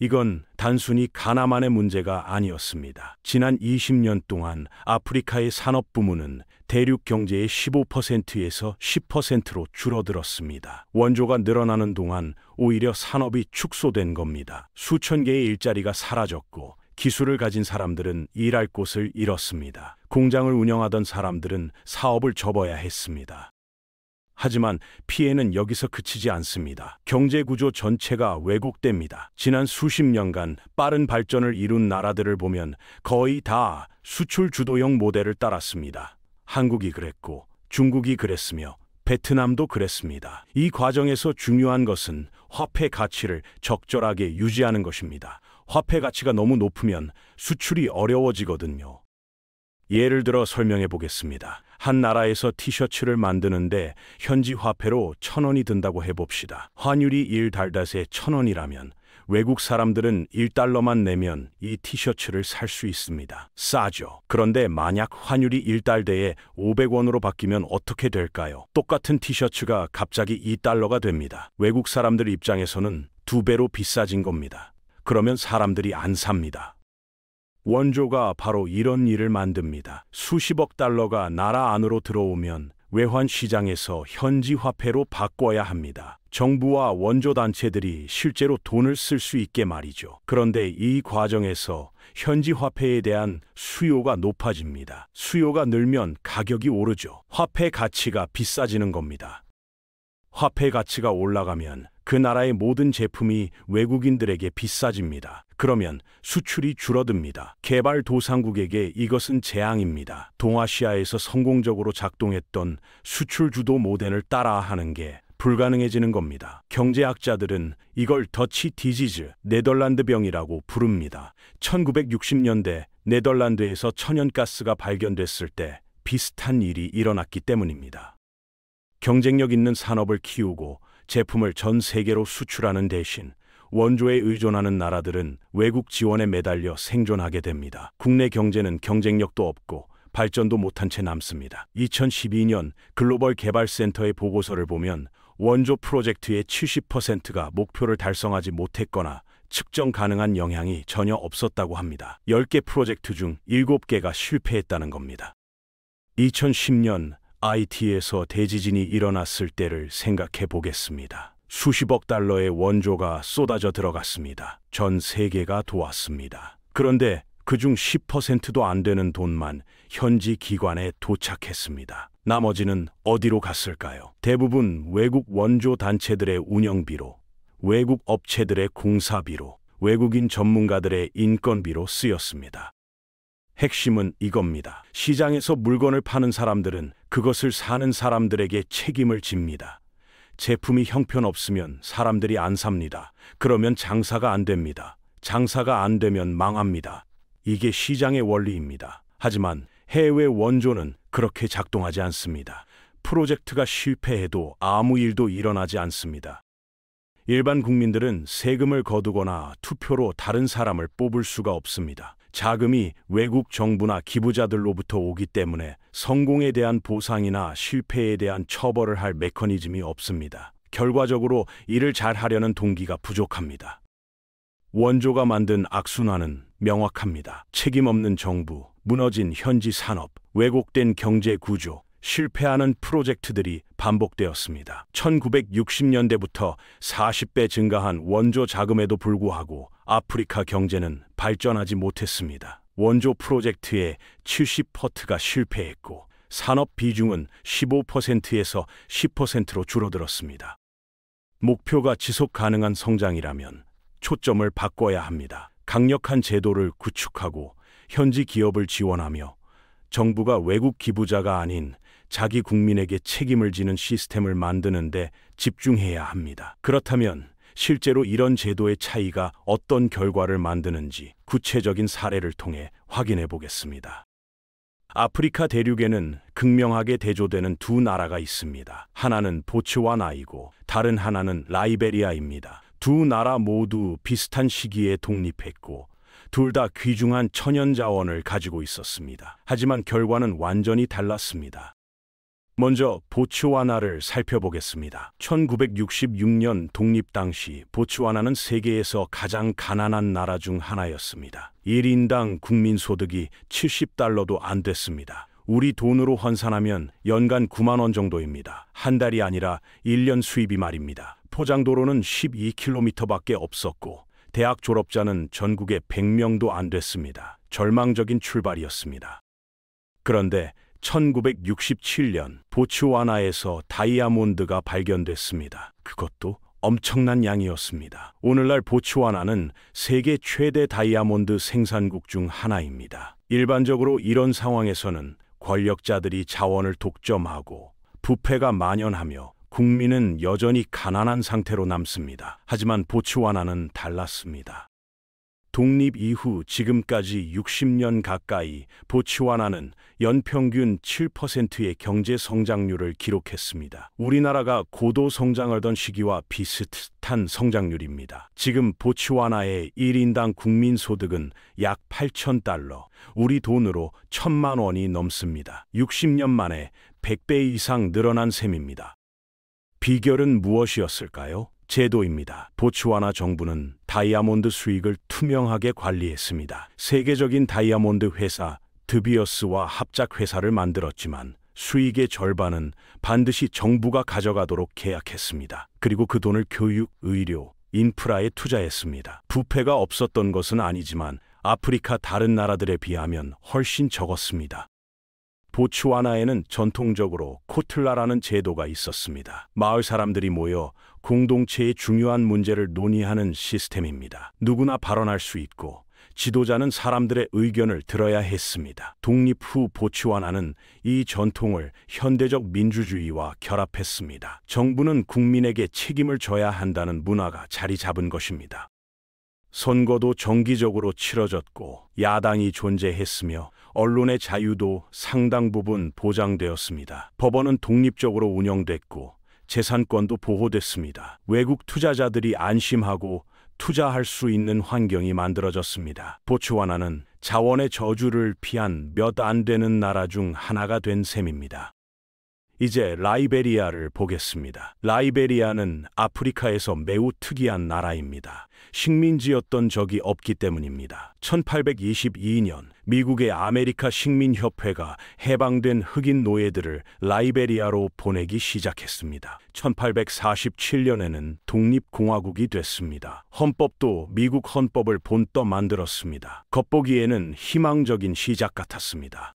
이건 단순히 가나만의 문제가 아니었습니다. 지난 20년 동안 아프리카의 산업 부문은 대륙 경제의 15%에서 10%로 줄어들었습니다. 원조가 늘어나는 동안 오히려 산업이 축소된 겁니다. 수천 개의 일자리가 사라졌고 기술을 가진 사람들은 일할 곳을 잃었습니다. 공장을 운영하던 사람들은 사업을 접어야 했습니다. 하지만 피해는 여기서 그치지 않습니다. 경제 구조 전체가 왜곡됩니다. 지난 수십 년간 빠른 발전을 이룬 나라들을 보면 거의 다 수출 주도형 모델을 따랐습니다. 한국이 그랬고 중국이 그랬으며 베트남도 그랬습니다. 이 과정에서 중요한 것은 화폐 가치를 적절하게 유지하는 것입니다. 화폐 가치가 너무 높으면 수출이 어려워지거든요. 예를 들어 설명해 보겠습니다. 한 나라에서 티셔츠를 만드는데 현지 화폐로 1,000원이 든다고 해봅시다. 환율이 1달러에 1,000원이라면 외국 사람들은 1달러만 내면 이 티셔츠를 살 수 있습니다. 싸죠. 그런데 만약 환율이 1달러에 500원으로 바뀌면 어떻게 될까요? 똑같은 티셔츠가 갑자기 2달러가 됩니다. 외국 사람들 입장에서는 2배로 비싸진 겁니다. 그러면 사람들이 안 삽니다. 원조가 바로 이런 일을 만듭니다. 수십억 달러가 나라 안으로 들어오면 외환 시장에서 현지 화폐로 바꿔야 합니다. 정부와 원조 단체들이 실제로 돈을 쓸 수 있게 말이죠. 그런데 이 과정에서 현지 화폐에 대한 수요가 높아집니다. 수요가 늘면 가격이 오르죠. 화폐 가치가 비싸지는 겁니다. 화폐 가치가 올라가면 그 나라의 모든 제품이 외국인들에게 비싸집니다. 그러면 수출이 줄어듭니다. 개발도상국에게 이것은 재앙입니다. 동아시아에서 성공적으로 작동했던 수출 주도 모델을 따라하는 게 불가능해지는 겁니다. 경제학자들은 이걸 더치 디지즈, 네덜란드병이라고 부릅니다. 1960년대 네덜란드에서 천연가스가 발견됐을 때 비슷한 일이 일어났기 때문입니다. 경쟁력 있는 산업을 키우고 제품을 전 세계로 수출하는 대신 원조에 의존하는 나라들은 외국 지원에 매달려 생존하게 됩니다. 국내 경제는 경쟁력도 없고 발전도 못한 채 남습니다. 2012년 글로벌 개발센터의 보고서를 보면 원조 프로젝트의 70%가 목표를 달성하지 못했거나 측정 가능한 영향이 전혀 없었다고 합니다. 10개 프로젝트 중 7개가 실패했다는 겁니다. 2010년 IT에서 대지진이 일어났을 때를 생각해 보겠습니다. 수십억 달러의 원조가 쏟아져 들어갔습니다. 전 세계가 도왔습니다. 그런데 그중 10%도 안 되는 돈만 현지 기관에 도착했습니다. 나머지는 어디로 갔을까요? 대부분 외국 원조 단체들의 운영비로, 외국 업체들의 공사비로, 외국인 전문가들의 인건비로 쓰였습니다. 핵심은 이겁니다. 시장에서 물건을 파는 사람들은 그것을 사는 사람들에게 책임을 집니다. 제품이 형편없으면 사람들이 안 삽니다. 그러면 장사가 안 됩니다. 장사가 안 되면 망합니다. 이게 시장의 원리입니다. 하지만 해외 원조는 그렇게 작동하지 않습니다. 프로젝트가 실패해도 아무 일도 일어나지 않습니다. 일반 국민들은 세금을 거두거나 투표로 다른 사람을 뽑을 수가 없습니다. 자금이 외국 정부나 기부자들로부터 오기 때문에 성공에 대한 보상이나 실패에 대한 처벌을 할 메커니즘이 없습니다. 결과적으로 일을 잘 하려는 동기가 부족합니다. 원조가 만든 악순환은 명확합니다. 책임 없는 정부, 무너진 현지 산업, 왜곡된 경제 구조, 실패하는 프로젝트들이 반복되었습니다. 1960년대부터 40배 증가한 원조 자금에도 불구하고 아프리카 경제는 발전하지 못했습니다. 원조 프로젝트의 70%가 실패했고 산업 비중은 15%에서 10%로 줄어들었습니다. 목표가 지속 가능한 성장이라면 초점을 바꿔야 합니다. 강력한 제도를 구축하고 현지 기업을 지원하며 정부가 외국 기부자가 아닌 자기 국민에게 책임을 지는 시스템을 만드는 데 집중해야 합니다. 그렇다면 실제로 이런 제도의 차이가 어떤 결과를 만드는지 구체적인 사례를 통해 확인해 보겠습니다. 아프리카 대륙에는 극명하게 대조되는 두 나라가 있습니다. 하나는 보츠와나이고 다른 하나는 라이베리아입니다. 두 나라 모두 비슷한 시기에 독립했고 둘 다 귀중한 천연자원을 가지고 있었습니다. 하지만 결과는 완전히 달랐습니다. 먼저 보츠와나를 살펴보겠습니다. 1966년 독립 당시 보츠와나는 세계에서 가장 가난한 나라 중 하나였습니다. 1인당 국민소득이 $70도 안 됐습니다. 우리 돈으로 환산하면 연간 9만 원 정도입니다. 한 달이 아니라 1년 수입이 말입니다. 포장도로는 12km밖에 없었고 대학 졸업자는 전국에 100명도 안 됐습니다. 절망적인 출발이었습니다. 그런데 1967년 보츠와나에서 다이아몬드가 발견됐습니다. 그것도 엄청난 양이었습니다. 오늘날 보츠와나는 세계 최대 다이아몬드 생산국 중 하나입니다. 일반적으로 이런 상황에서는 권력자들이 자원을 독점하고 부패가 만연하며 국민은 여전히 가난한 상태로 남습니다. 하지만 보츠와나는 달랐습니다. 독립 이후 지금까지 60년 가까이 보츠와나는 연평균 7%의 경제 성장률을 기록했습니다. 우리나라가 고도 성장하던 시기와 비슷한 성장률입니다. 지금 보츠와나의 1인당 국민소득은 약 $8,000, 우리 돈으로 1,000만 원이 넘습니다. 60년 만에 100배 이상 늘어난 셈입니다. 비결은 무엇이었을까요? 제도입니다. 보츠와나 정부는 다이아몬드 수익을 투명하게 관리했습니다. 세계적인 다이아몬드 회사 드비어스와 합작 회사를 만들었지만 수익의 절반은 반드시 정부가 가져가도록 계약했습니다. 그리고 그 돈을 교육, 의료, 인프라에 투자했습니다. 부패가 없었던 것은 아니지만 아프리카 다른 나라들에 비하면 훨씬 적었습니다. 보츠와나에는 전통적으로 코틀라라는 제도가 있었습니다. 마을 사람들이 모여 공동체의 중요한 문제를 논의하는 시스템입니다. 누구나 발언할 수 있고 지도자는 사람들의 의견을 들어야 했습니다. 독립 후 보츠와나는 이 전통을 현대적 민주주의와 결합했습니다. 정부는 국민에게 책임을 져야 한다는 문화가 자리 잡은 것입니다. 선거도 정기적으로 치러졌고 야당이 존재했으며 언론의 자유도 상당 부분 보장되었습니다. 법원은 독립적으로 운영됐고 재산권도 보호됐습니다. 외국 투자자들이 안심하고 투자할 수 있는 환경이 만들어졌습니다. 보츠와나는 자원의 저주를 피한 몇 안 되는 나라 중 하나가 된 셈입니다. 이제 라이베리아를 보겠습니다. 라이베리아는 아프리카에서 매우 특이한 나라입니다. 식민지였던 적이 없기 때문입니다. 1822년 미국의 아메리카 식민협회가 해방된 흑인 노예들을 라이베리아로 보내기 시작했습니다. 1847년에는 독립공화국이 됐습니다. 헌법도 미국 헌법을 본떠 만들었습니다. 겉보기에는 희망적인 시작 같았습니다.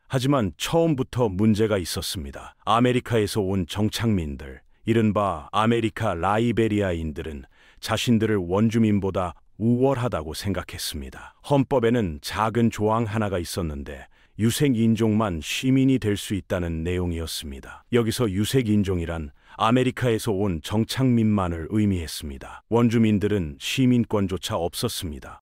하지만 처음부터 문제가 있었습니다. 아메리카에서 온 정착민들, 이른바 아메리카 라이베리아인들은 자신들을 원주민보다 우월하다고 생각했습니다. 헌법에는 작은 조항 하나가 있었는데 유색인종만 시민이 될 수 있다는 내용이었습니다. 여기서 유색인종이란 아메리카에서 온 정착민만을 의미했습니다. 원주민들은 시민권조차 없었습니다.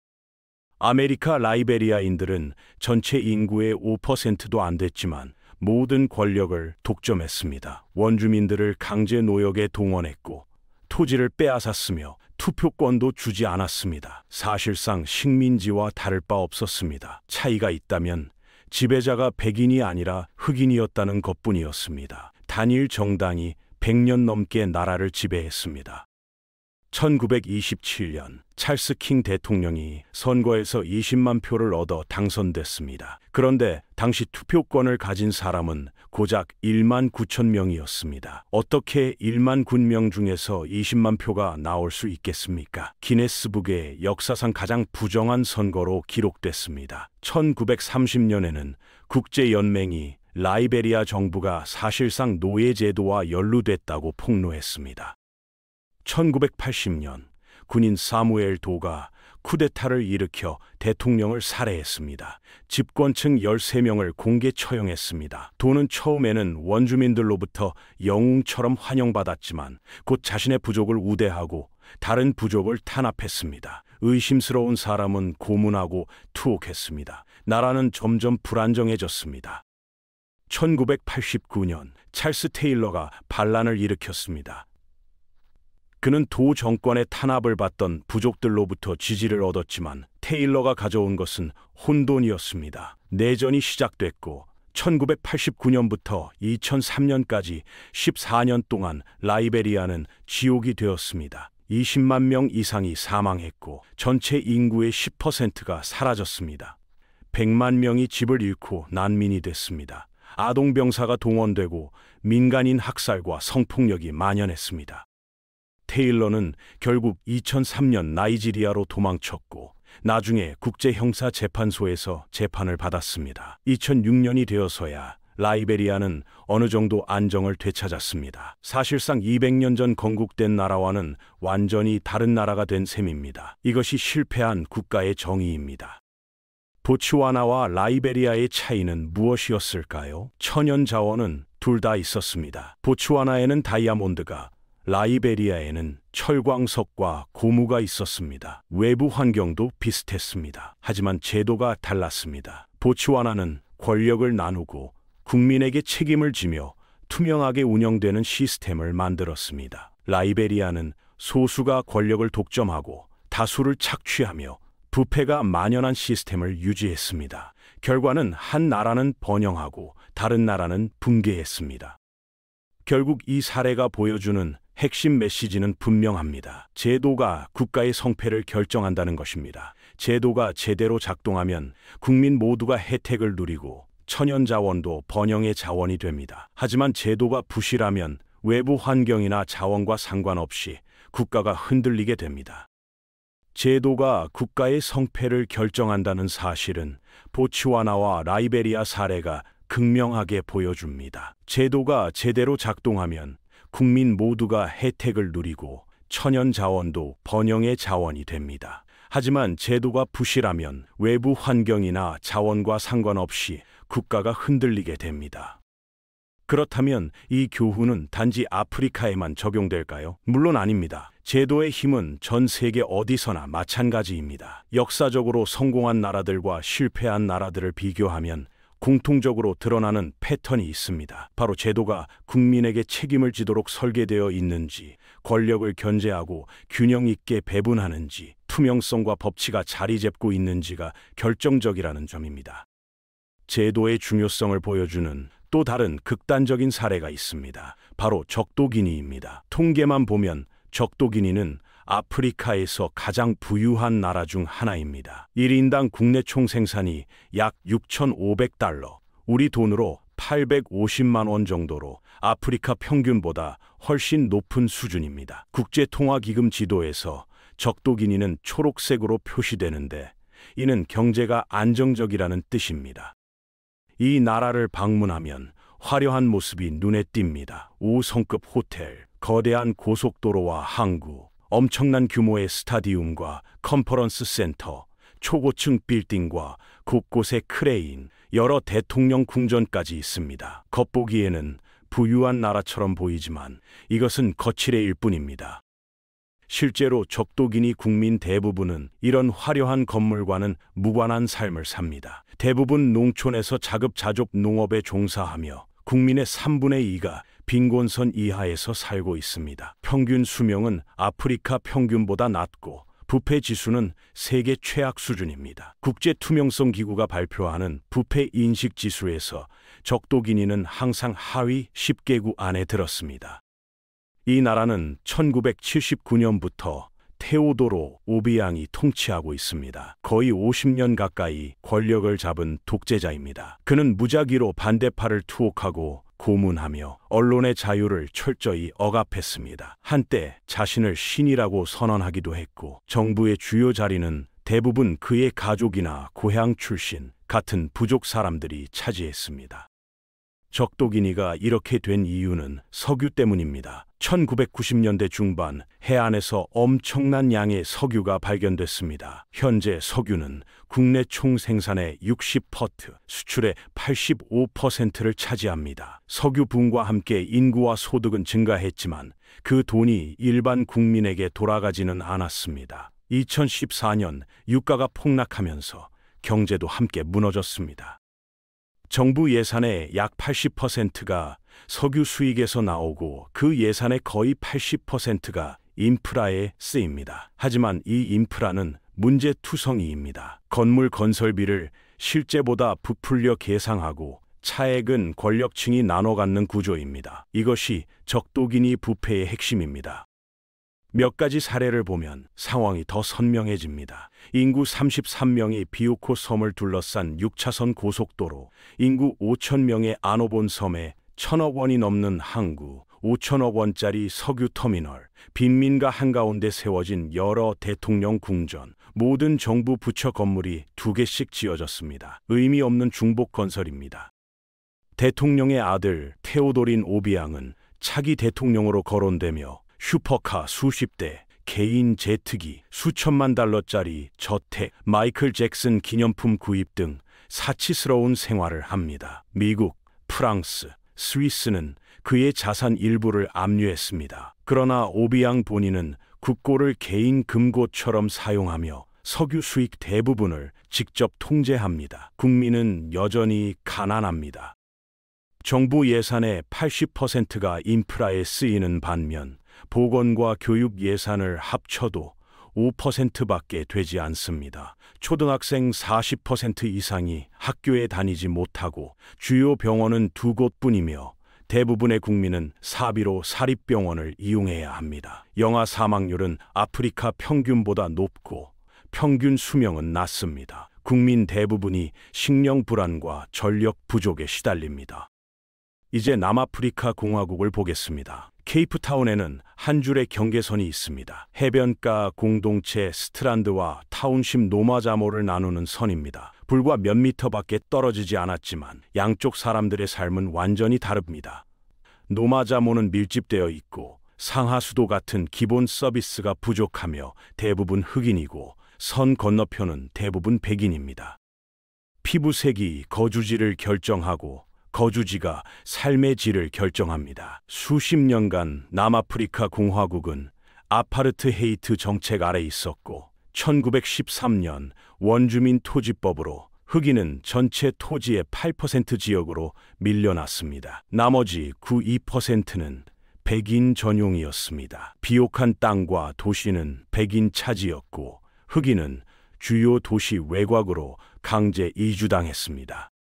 아메리카 라이베리아인들은 전체 인구의 5%도 안 됐지만 모든 권력을 독점했습니다. 원주민들을 강제 노역에 동원했고 토지를 빼앗았으며 투표권도 주지 않았습니다. 사실상 식민지와 다를 바 없었습니다. 차이가 있다면 지배자가 백인이 아니라 흑인이었다는 것뿐이었습니다. 단일 정당이 100년 넘게 나라를 지배했습니다. 1927년 찰스 킹 대통령이 선거에서 20만 표를 얻어 당선됐습니다. 그런데 당시 투표권을 가진 사람은 고작 1만 9천 명이었습니다. 어떻게 1만 9명 중에서 20만 표가 나올 수 있겠습니까? 기네스북의 역사상 가장 부정한 선거로 기록됐습니다. 1930년에는 국제연맹이 라이베리아 정부가 사실상 노예제도와 연루됐다고 폭로했습니다. 1980년 군인 사무엘 도가 쿠데타를 일으켜 대통령을 살해했습니다. 집권층 13명을 공개 처형했습니다. 도는 처음에는 원주민들로부터 영웅처럼 환영받았지만 곧 자신의 부족을 우대하고 다른 부족을 탄압했습니다. 의심스러운 사람은 고문하고 투옥했습니다. 나라는 점점 불안정해졌습니다. 1989년 찰스 테일러가 반란을 일으켰습니다. 그는 도 정권의 탄압을 받던 부족들로부터 지지를 얻었지만 테일러가 가져온 것은 혼돈이었습니다. 내전이 시작됐고 1989년부터 2003년까지 14년 동안 라이베리아는 지옥이 되었습니다. 20만 명 이상이 사망했고 전체 인구의 10%가 사라졌습니다. 100만 명이 집을 잃고 난민이 됐습니다. 아동병사가 동원되고 민간인 학살과 성폭력이 만연했습니다. 테일러는 결국 2003년 나이지리아로 도망쳤고 나중에 국제형사재판소에서 재판을 받았습니다. 2006년이 되어서야 라이베리아는 어느 정도 안정을 되찾았습니다. 사실상 200년 전 건국된 나라와는 완전히 다른 나라가 된 셈입니다. 이것이 실패한 국가의 정의입니다. 보츠와나와 라이베리아의 차이는 무엇이었을까요? 천연 자원은 둘 다 있었습니다. 보츠와나에는 다이아몬드가, 라이베리아에는 철광석과 고무가 있었습니다. 외부 환경도 비슷했습니다. 하지만 제도가 달랐습니다. 보츠와나는 권력을 나누고 국민에게 책임을 지며 투명하게 운영되는 시스템을 만들었습니다. 라이베리아는 소수가 권력을 독점하고 다수를 착취하며 부패가 만연한 시스템을 유지했습니다. 결과는 한 나라는 번영하고 다른 나라는 붕괴했습니다. 결국 이 사례가 보여주는 핵심 메시지는 분명합니다. 제도가 국가의 성패를 결정한다는 것입니다. 제도가 제대로 작동하면 국민 모두가 혜택을 누리고 천연자원도 번영의 자원이 됩니다. 하지만 제도가 부실하면 외부 환경이나 자원과 상관없이 국가가 흔들리게 됩니다. 제도가 국가의 성패를 결정한다는 사실은 보츠와나와 라이베리아 사례가 극명하게 보여줍니다. 제도가 제대로 작동하면 국민 모두가 혜택을 누리고 천연자원도 번영의 자원이 됩니다. 하지만 제도가 부실하면 외부 환경이나 자원과 상관없이 국가가 흔들리게 됩니다. 그렇다면 이 교훈은 단지 아프리카에만 적용될까요? 물론 아닙니다. 제도의 힘은 전 세계 어디서나 마찬가지입니다. 역사적으로 성공한 나라들과 실패한 나라들을 비교하면 공통적으로 드러나는 패턴이 있습니다. 바로 제도가 국민에게 책임을 지도록 설계되어 있는지, 권력을 견제하고 균형 있게 배분하는지, 투명성과 법치가 자리 잡고 있는지가 결정적이라는 점입니다. 제도의 중요성을 보여주는 또 다른 극단적인 사례가 있습니다. 바로 적도기니입니다. 통계만 보면 적도기니는 아프리카에서 가장 부유한 나라 중 하나입니다. 1인당 국내 총생산이 약 6,500달러, 우리 돈으로 850만 원 정도로 아프리카 평균보다 훨씬 높은 수준입니다. 국제통화기금 지도에서 적도기니는 초록색으로 표시되는데 이는 경제가 안정적이라는 뜻입니다. 이 나라를 방문하면 화려한 모습이 눈에 띕니다. 5성급 호텔, 거대한 고속도로와 항구, 엄청난 규모의 스타디움과 컨퍼런스 센터, 초고층 빌딩과 곳곳에 크레인, 여러 대통령 궁전까지 있습니다. 겉보기에는 부유한 나라처럼 보이지만 이것은 거칠의 뿐입니다. 실제로 적도기니 국민 대부분은 이런 화려한 건물과는 무관한 삶을 삽니다. 대부분 농촌에서 자급자족 농업에 종사하며 국민의 3분의 2가 빈곤선 이하에서 살고 있습니다. 평균 수명은 아프리카 평균보다 낮고 부패 지수는 세계 최악 수준입니다. 국제투명성기구가 발표하는 부패 인식 지수에서 적도기니는 항상 하위 10개국 안에 들었습니다. 이 나라는 1979년부터 테오도로 오비앙이 통치하고 있습니다. 거의 50년 가까이 권력을 잡은 독재자입니다. 그는 무작위로 반대파를 투옥하고 고문하며 언론의 자유를 철저히 억압했습니다. 한때 자신을 신이라고 선언하기도 했고 정부의 주요 자리는 대부분 그의 가족이나 고향 출신 같은 부족 사람들이 차지했습니다. 적도기니가 이렇게 된 이유는 석유 때문입니다. 1990년대 중반 해안에서 엄청난 양의 석유가 발견됐습니다. 현재 석유는 국내 총생산의 60%, 수출의 85%를 차지합니다. 석유 붐과 함께 인구와 소득은 증가했지만 그 돈이 일반 국민에게 돌아가지는 않았습니다. 2014년 유가가 폭락하면서 경제도 함께 무너졌습니다. 정부 예산의 약 80%가 석유 수익에서 나오고 그 예산의 거의 80%가 인프라에 쓰입니다. 하지만 이 인프라는 문제투성이입니다. 건물 건설비를 실제보다 부풀려 계상하고 차액은 권력층이 나눠 갖는 구조입니다. 이것이 적도기니 부패의 핵심입니다. 몇 가지 사례를 보면 상황이 더 선명해집니다. 인구 33명의 비오코 섬을 둘러싼 6차선 고속도로, 인구 5,000명의 아노본 섬에 1,000억 원이 넘는 항구, 5천억 원짜리 석유 터미널, 빈민가 한가운데 세워진 여러 대통령 궁전, 모든 정부 부처 건물이 2개씩 지어졌습니다. 의미 없는 중복 건설입니다. 대통령의 아들 테오도린 오비앙은 차기 대통령으로 거론되며 슈퍼카 수십 대, 개인 제트기, 수천만 달러짜리 저택, 마이클 잭슨 기념품 구입 등 사치스러운 생활을 합니다. 미국, 프랑스, 스위스는 그의 자산 일부를 압류했습니다. 그러나 오비앙 본인은 국고를 개인 금고처럼 사용하며 석유 수익 대부분을 직접 통제합니다. 국민은 여전히 가난합니다. 정부 예산의 80%가 인프라에 쓰이는 반면 보건과 교육 예산을 합쳐도 5%밖에 되지 않습니다. 초등학생 40% 이상이 학교에 다니지 못하고 주요 병원은 2곳뿐이며 대부분의 국민은 사비로 사립병원을 이용해야 합니다. 영아 사망률은 아프리카 평균보다 높고 평균 수명은 낮습니다. 국민 대부분이 식량 불안과 전력 부족에 시달립니다. 이제 남아프리카 공화국을 보겠습니다. 케이프타운에는 한 줄의 경계선이 있습니다. 해변가 공동체 스트란드와 타운십 노마자모를 나누는 선입니다. 불과 몇 미터밖에 떨어지지 않았지만 양쪽 사람들의 삶은 완전히 다릅니다. 노마자모는 밀집되어 있고 상하수도 같은 기본 서비스가 부족하며 대부분 흑인이고 선 건너편은 대부분 백인입니다. 피부색이 거주지를 결정하고 거주지가 삶의 질을 결정합니다. 수십 년간 남아프리카 공화국은 아파르트헤이트 정책 아래 있었고 1913년 원주민 토지법으로 흑인은 전체 토지의 8% 지역으로 밀려났습니다. 나머지 92%는 백인 전용이었습니다. 비옥한 땅과 도시는 백인 차지였고 흑인은 주요 도시 외곽으로 강제 이주당했습니다.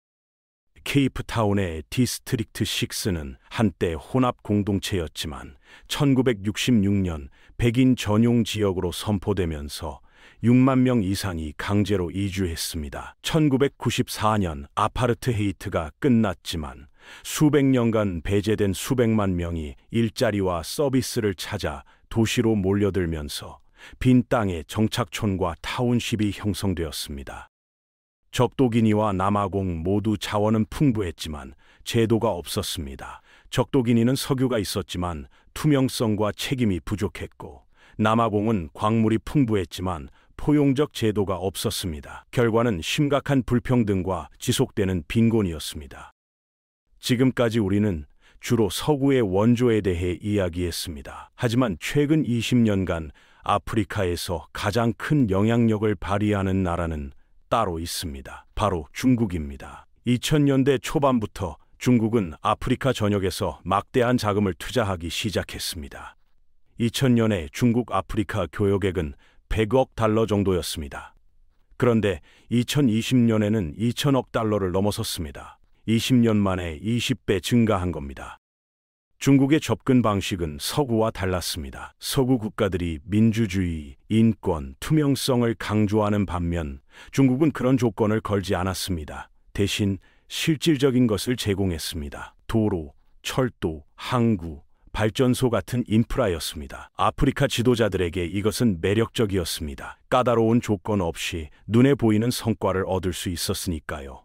케이프타운의 디스트릭트 6는 한때 혼합 공동체였지만 1966년 백인 전용 지역으로 선포되면서 6만 명 이상이 강제로 이주했습니다. 1994년 아파르트헤이트가 끝났지만 수백 년간 배제된 수백만 명이 일자리와 서비스를 찾아 도시로 몰려들면서 빈 땅에 정착촌과 타운십이 형성되었습니다. 적도기니와 남아공 모두 자원은 풍부했지만 제도가 없었습니다. 적도기니는 석유가 있었지만 투명성과 책임이 부족했고, 남아공은 광물이 풍부했지만 포용적 제도가 없었습니다. 결과는 심각한 불평등과 지속되는 빈곤이었습니다. 지금까지 우리는 주로 서구의 원조에 대해 이야기했습니다. 하지만 최근 20년간 아프리카에서 가장 큰 영향력을 발휘하는 나라는 따로 있습니다. 바로 중국입니다. 2000년대 초반부터 중국은 아프리카 전역에서 막대한 자금을 투자하기 시작했습니다. 2000년에 중국 아프리카 교역액은 100억 달러 정도였습니다. 그런데 2020년에는 2000억 달러를 넘어섰습니다. 20년 만에 20배 증가한 겁니다. 중국의 접근 방식은 서구와 달랐습니다. 서구 국가들이 민주주의, 인권, 투명성을 강조하는 반면 중국은 그런 조건을 걸지 않았습니다. 대신 실질적인 것을 제공했습니다. 도로, 철도, 항구, 발전소 같은 인프라였습니다. 아프리카 지도자들에게 이것은 매력적이었습니다. 까다로운 조건 없이 눈에 보이는 성과를 얻을 수 있었으니까요.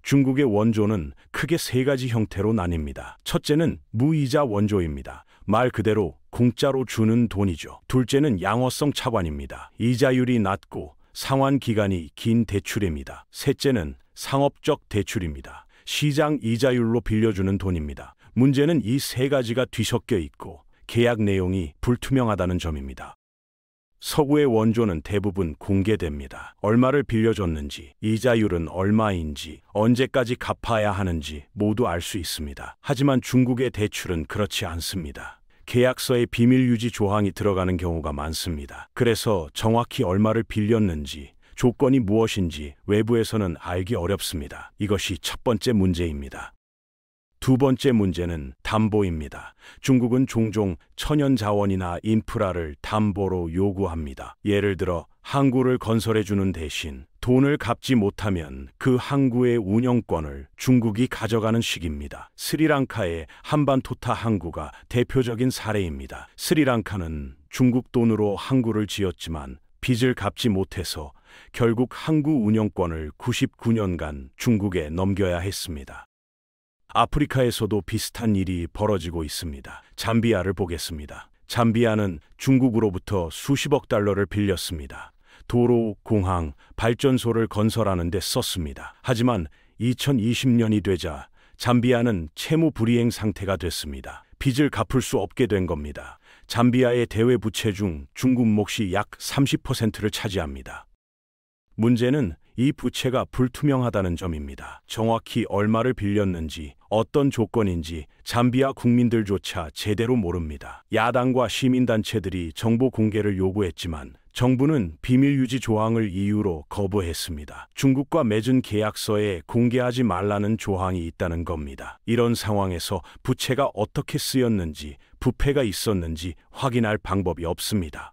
중국의 원조는 크게 세 가지 형태로 나뉩니다. 첫째는 무이자 원조입니다. 말 그대로 공짜로 주는 돈이죠. 둘째는 양어성 차관입니다. 이자율이 낮고 상환 기간이 긴 대출입니다. 셋째는 상업적 대출입니다. 시장 이자율로 빌려주는 돈입니다. 문제는 이 세 가지가 뒤섞여 있고 계약 내용이 불투명하다는 점입니다. 서구의 원조는 대부분 공개됩니다. 얼마를 빌려줬는지, 이자율은 얼마인지, 언제까지 갚아야 하는지 모두 알 수 있습니다. 하지만 중국의 대출은 그렇지 않습니다. 계약서에 비밀 유지 조항이 들어가는 경우가 많습니다. 그래서 정확히 얼마를 빌렸는지, 조건이 무엇인지 외부에서는 알기 어렵습니다. 이것이 첫 번째 문제입니다. 두 번째 문제는 담보입니다. 중국은 종종 천연 자원이나 인프라를 담보로 요구합니다. 예를 들어 항구를 건설해주는 대신 돈을 갚지 못하면 그 항구의 운영권을 중국이 가져가는 식입니다. 스리랑카의 한반토타 항구가 대표적인 사례입니다. 스리랑카는 중국 돈으로 항구를 지었지만 빚을 갚지 못해서 결국 항구 운영권을 99년간 중국에 넘겨야 했습니다. 아프리카에서도 비슷한 일이 벌어지고 있습니다. 잠비아를 보겠습니다. 잠비아는 중국으로부터 수십억 달러를 빌렸습니다. 도로, 공항, 발전소를 건설하는 데 썼습니다. 하지만 2020년이 되자 잠비아는 채무 불이행 상태가 됐습니다. 빚을 갚을 수 없게 된 겁니다. 잠비아의 대외 부채 중 중국 몫이 약 30%를 차지합니다. 문제는 이 부채가 불투명하다는 점입니다. 정확히 얼마를 빌렸는지, 어떤 조건인지 잠비아 국민들조차 제대로 모릅니다. 야당과 시민단체들이 정보 공개를 요구했지만 정부는 비밀 유지 조항을 이유로 거부했습니다. 중국과 맺은 계약서에 공개하지 말라는 조항이 있다는 겁니다. 이런 상황에서 부채가 어떻게 쓰였는지, 부패가 있었는지 확인할 방법이 없습니다.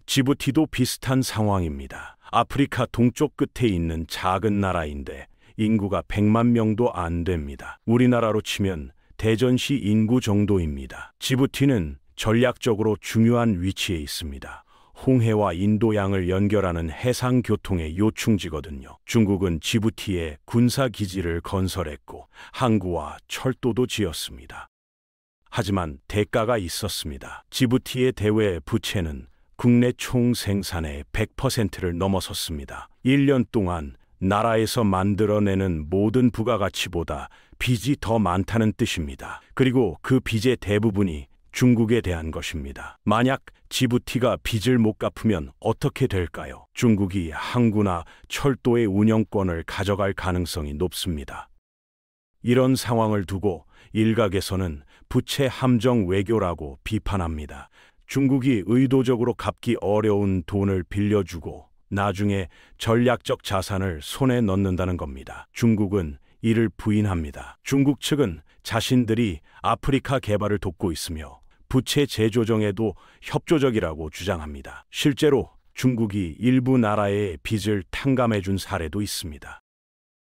지부티도 비슷한 상황입니다. 아프리카 동쪽 끝에 있는 작은 나라인데 인구가 100만 명도 안 됩니다. 우리나라로 치면 대전시 인구 정도입니다. 지부티는 전략적으로 중요한 위치에 있습니다. 홍해와 인도양을 연결하는 해상교통의 요충지거든요. 중국은 지부티에 군사기지를 건설했고 항구와 철도도 지었습니다. 하지만 대가가 있었습니다. 지부티의 대외 부채는 국내 총 생산의 100%를 넘어섰습니다. 1년 동안 나라에서 만들어내는 모든 부가가치보다 빚이 더 많다는 뜻입니다. 그리고 그 빚의 대부분이 중국에 대한 것입니다. 만약 지부티가 빚을 못 갚으면 어떻게 될까요? 중국이 항구나 철도의 운영권을 가져갈 가능성이 높습니다. 이런 상황을 두고 일각에서는 부채 함정 외교라고 비판합니다. 중국이 의도적으로 갚기 어려운 돈을 빌려주고 나중에 전략적 자산을 손에 넣는다는 겁니다. 중국은 이를 부인합니다. 중국 측은 자신들이 아프리카 개발을 돕고 있으며 부채 재조정에도 협조적이라고 주장합니다. 실제로 중국이 일부 나라의 빚을 탕감해준 사례도 있습니다.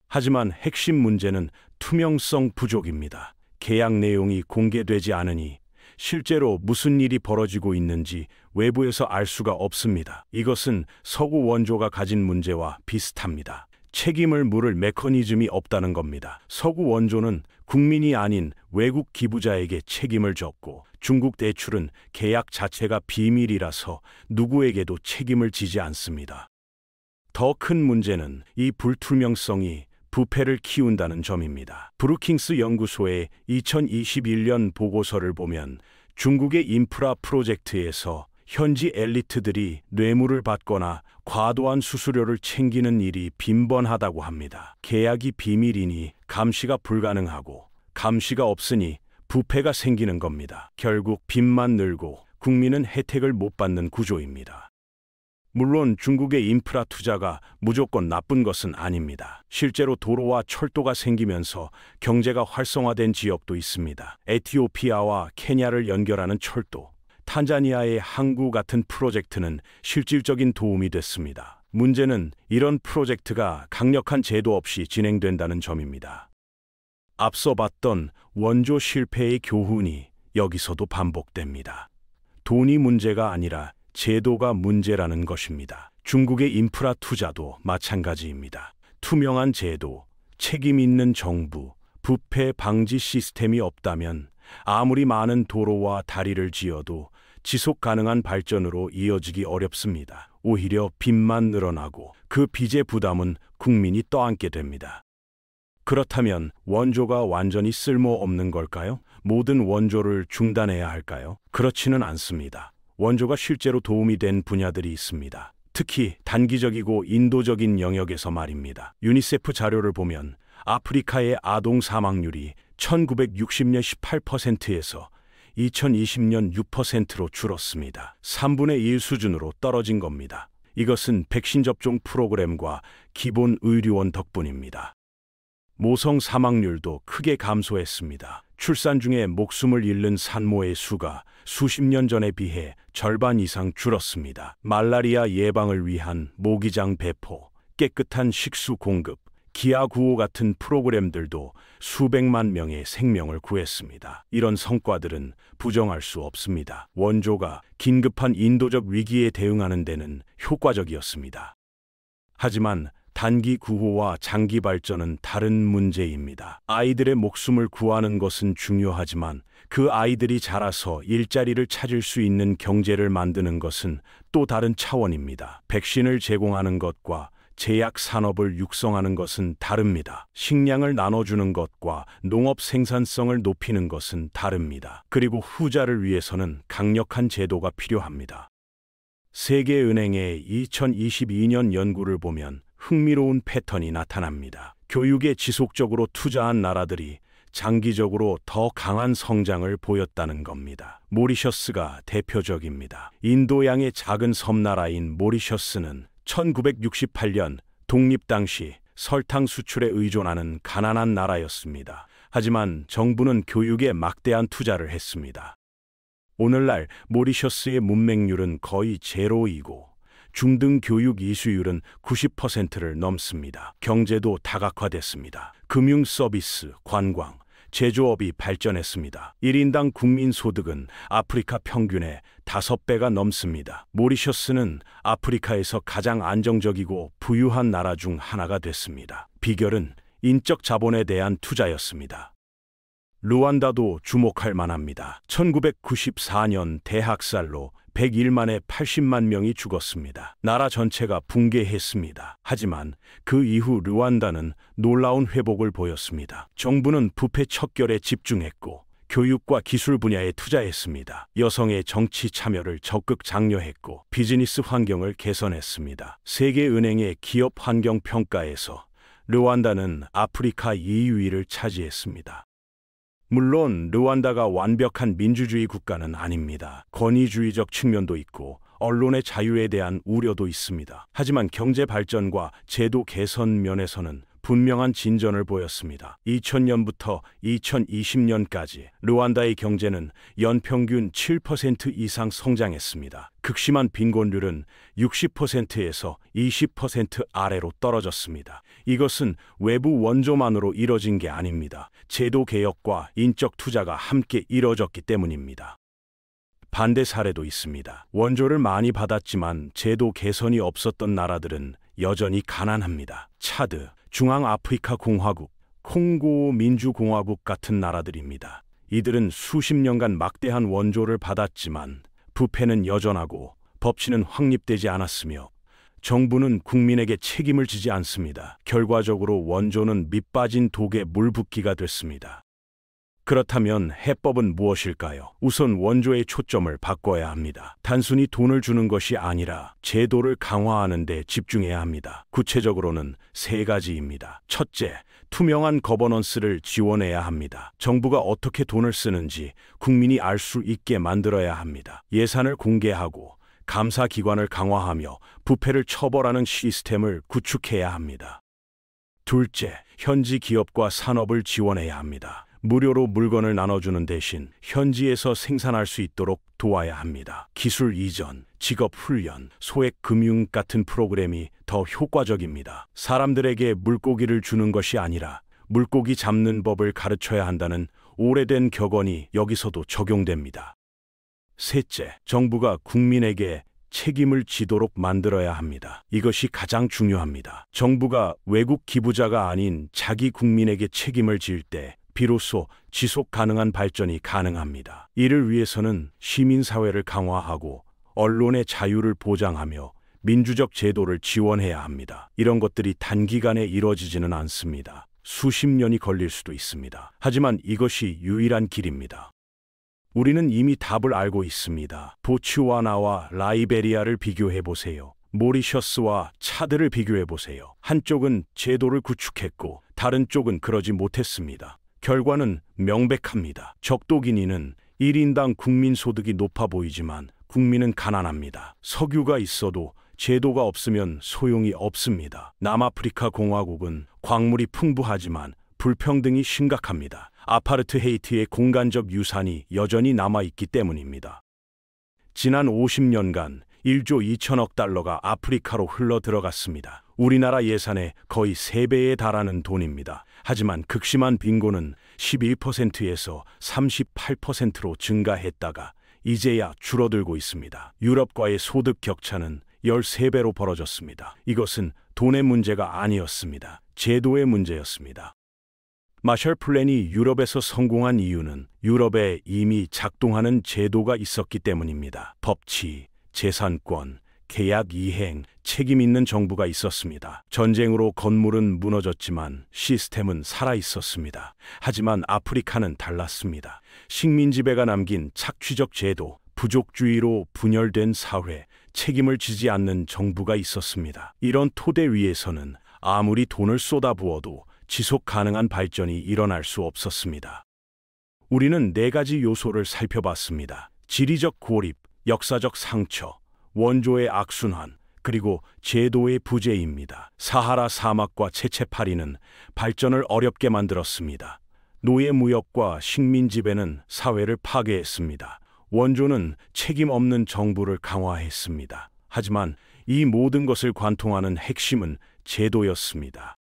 하지만 핵심 문제는 투명성 부족입니다. 계약 내용이 공개되지 않으니 실제로 무슨 일이 벌어지고 있는지 외부에서 알 수가 없습니다. 이것은 서구 원조가 가진 문제와 비슷합니다. 책임을 물을 메커니즘이 없다는 겁니다. 서구 원조는 국민이 아닌 외국 기부자에게 책임을 졌고 중국 대출은 계약 자체가 비밀이라서 누구에게도 책임을 지지 않습니다. 더 큰 문제는 이 불투명성이 부패를 키운다는 점입니다. 브루킹스 연구소의 2021년 보고서를 보면 중국의 인프라 프로젝트에서 현지 엘리트들이 뇌물을 받거나 과도한 수수료를 챙기는 일이 빈번하다고 합니다. 계약이 비밀이니 감시가 불가능하고 감시가 없으니 부패가 생기는 겁니다. 결국 빚만 늘고 국민은 혜택을 못 받는 구조입니다. 물론 중국의 인프라 투자가 무조건 나쁜 것은 아닙니다. 실제로 도로와 철도가 생기면서 경제가 활성화된 지역도 있습니다. 에티오피아와 케냐를 연결하는 철도, 탄자니아의 항구 같은 프로젝트는 실질적인 도움이 됐습니다. 문제는 이런 프로젝트가 강력한 제도 없이 진행된다는 점입니다. 앞서 봤던 원조 실패의 교훈이 여기서도 반복됩니다. 돈이 문제가 아니라 제도가 문제라는 것입니다. 중국의 인프라 투자도 마찬가지입니다. 투명한 제도, 책임 있는 정부, 부패 방지 시스템이 없다면 아무리 많은 도로와 다리를 지어도 지속 가능한 발전으로 이어지기 어렵습니다. 오히려 빚만 늘어나고 그 빚의 부담은 국민이 떠안게 됩니다. 그렇다면 원조가 완전히 쓸모없는 걸까요? 모든 원조를 중단해야 할까요? 그렇지는 않습니다. 원조가 실제로 도움이 된 분야들이 있습니다. 특히 단기적이고 인도적인 영역에서 말입니다. 유니세프 자료를 보면 아프리카의 아동 사망률이 1960년 18%에서 2020년 6%로 줄었습니다. 3분의 1 수준으로 떨어진 겁니다. 이것은 백신 접종 프로그램과 기본 의료원 덕분입니다. 모성 사망률도 크게 감소했습니다. 출산 중에 목숨을 잃는 산모의 수가 수십 년 전에 비해 절반 이상 줄었습니다. 말라리아 예방을 위한 모기장 배포, 깨끗한 식수 공급, 기아 구호 같은 프로그램들도 수백만 명의 생명을 구했습니다. 이런 성과들은 부정할 수 없습니다. 원조가 긴급한 인도적 위기에 대응하는 데는 효과적이었습니다. 하지만 단기 구호와 장기 발전은 다른 문제입니다. 아이들의 목숨을 구하는 것은 중요하지만 그 아이들이 자라서 일자리를 찾을 수 있는 경제를 만드는 것은 또 다른 차원입니다. 백신을 제공하는 것과 제약 산업을 육성하는 것은 다릅니다. 식량을 나눠주는 것과 농업 생산성을 높이는 것은 다릅니다. 그리고 후자를 위해서는 강력한 제도가 필요합니다. 세계은행의 2022년 연구를 보면 흥미로운 패턴이 나타납니다. 교육에 지속적으로 투자한 나라들이 장기적으로 더 강한 성장을 보였다는 겁니다. 모리셔스가 대표적입니다. 인도양의 작은 섬나라인 모리셔스는 1968년 독립 당시 설탕 수출에 의존하는 가난한 나라였습니다. 하지만 정부는 교육에 막대한 투자를 했습니다. 오늘날 모리셔스의 문맹률은 거의 제로이고 중등 교육 이수율은 90%를 넘습니다. 경제도 다각화됐습니다. 금융 서비스, 관광, 제조업이 발전했습니다. 1인당 국민 소득은 아프리카 평균의 5배가 넘습니다. 모리셔스는 아프리카에서 가장 안정적이고 부유한 나라 중 하나가 됐습니다. 비결은 인적 자본에 대한 투자였습니다. 루안다도 주목할 만합니다. 1994년 대학살로 100일 만에 80만 명이 죽었습니다. 나라 전체가 붕괴했습니다. 하지만 그 이후 르완다는 놀라운 회복을 보였습니다. 정부는 부패 척결에 집중했고 교육과 기술 분야에 투자했습니다. 여성의 정치 참여를 적극 장려했고 비즈니스 환경을 개선했습니다. 세계은행의 기업 환경 평가에서 르완다는 아프리카 2위를 차지했습니다. 물론 르완다가 완벽한 민주주의 국가는 아닙니다. 권위주의적 측면도 있고 언론의 자유에 대한 우려도 있습니다. 하지만 경제 발전과 제도 개선 면에서는 분명한 진전을 보였습니다. 2000년부터 2020년까지 르완다의 경제는 연평균 7% 이상 성장했습니다. 극심한 빈곤율은 60%에서 20% 아래로 떨어졌습니다. 이것은 외부 원조만으로 이뤄진 게 아닙니다. 제도 개혁과 인적 투자가 함께 이뤄졌기 때문입니다. 반대 사례도 있습니다. 원조를 많이 받았지만 제도 개선이 없었던 나라들은 여전히 가난합니다. 차드, 중앙아프리카 공화국, 콩고 민주공화국 같은 나라들입니다. 이들은 수십 년간 막대한 원조를 받았지만 부패는 여전하고 법치는 확립되지 않았으며 정부는 국민에게 책임을 지지 않습니다. 결과적으로 원조는 밑빠진 독에 물 붓기가 됐습니다. 그렇다면 해법은 무엇일까요? 우선 원조의 초점을 바꿔야 합니다. 단순히 돈을 주는 것이 아니라 제도를 강화하는 데 집중해야 합니다. 구체적으로는 세 가지입니다. 첫째, 투명한 거버넌스를 지원해야 합니다. 정부가 어떻게 돈을 쓰는지 국민이 알 수 있게 만들어야 합니다. 예산을 공개하고 감사기관을 강화하며 부패를 처벌하는 시스템을 구축해야 합니다. 둘째, 현지 기업과 산업을 지원해야 합니다. 무료로 물건을 나눠주는 대신 현지에서 생산할 수 있도록 도와야 합니다. 기술 이전, 직업 훈련, 소액 금융 같은 프로그램이 더 효과적입니다. 사람들에게 물고기를 주는 것이 아니라 물고기 잡는 법을 가르쳐야 한다는 오래된 격언이 여기서도 적용됩니다. 셋째, 정부가 국민에게 책임을 지도록 만들어야 합니다. 이것이 가장 중요합니다. 정부가 외국 기부자가 아닌 자기 국민에게 책임을 질 때 비로소 지속 가능한 발전이 가능합니다. 이를 위해서는 시민사회를 강화하고 언론의 자유를 보장하며 민주적 제도를 지원해야 합니다. 이런 것들이 단기간에 이루어지지는 않습니다. 수십 년이 걸릴 수도 있습니다. 하지만 이것이 유일한 길입니다. 우리는 이미 답을 알고 있습니다. 보츠와나와 라이베리아를 비교해 보세요. 모리셔스와 차드를 비교해 보세요. 한쪽은 제도를 구축했고 다른 쪽은 그러지 못했습니다. 결과는 명백합니다. 적도기니는 1인당 국민소득이 높아 보이지만 국민은 가난합니다. 석유가 있어도 제도가 없으면 소용이 없습니다. 남아프리카 공화국은 광물이 풍부하지만 불평등이 심각합니다. 아파르트헤이트의 공간적 유산이 여전히 남아있기 때문입니다. 지난 50년간 1조 2천억 달러가 아프리카로 흘러 들어갔습니다. 우리나라 예산의 거의 3배에 달하는 돈입니다. 하지만 극심한 빈곤은 11%에서 38%로 증가했다가 이제야 줄어들고 있습니다. 유럽과의 소득 격차는 13배로 벌어졌습니다. 이것은 돈의 문제가 아니었습니다. 제도의 문제였습니다. 마셜 플랜이 유럽에서 성공한 이유는 유럽에 이미 작동하는 제도가 있었기 때문입니다. 법치, 재산권, 계약 이행, 책임 있는 정부가 있었습니다. 전쟁으로 건물은 무너졌지만 시스템은 살아 있었습니다. 하지만 아프리카는 달랐습니다. 식민 지배가 남긴 착취적 제도, 부족주의로 분열된 사회, 책임을 지지 않는 정부가 있었습니다. 이런 토대 위에서는 아무리 돈을 쏟아부어도 지속 가능한 발전이 일어날 수 없었습니다. 우리는 4가지 요소를 살펴봤습니다. 지리적 고립, 역사적 상처, 원조의 악순환, 그리고 제도의 부재입니다. 사하라 사막과 체체파리는 발전을 어렵게 만들었습니다. 노예 무역과 식민 지배는 사회를 파괴했습니다. 원조는 책임 없는 정부를 강화했습니다. 하지만 이 모든 것을 관통하는 핵심은 제도였습니다.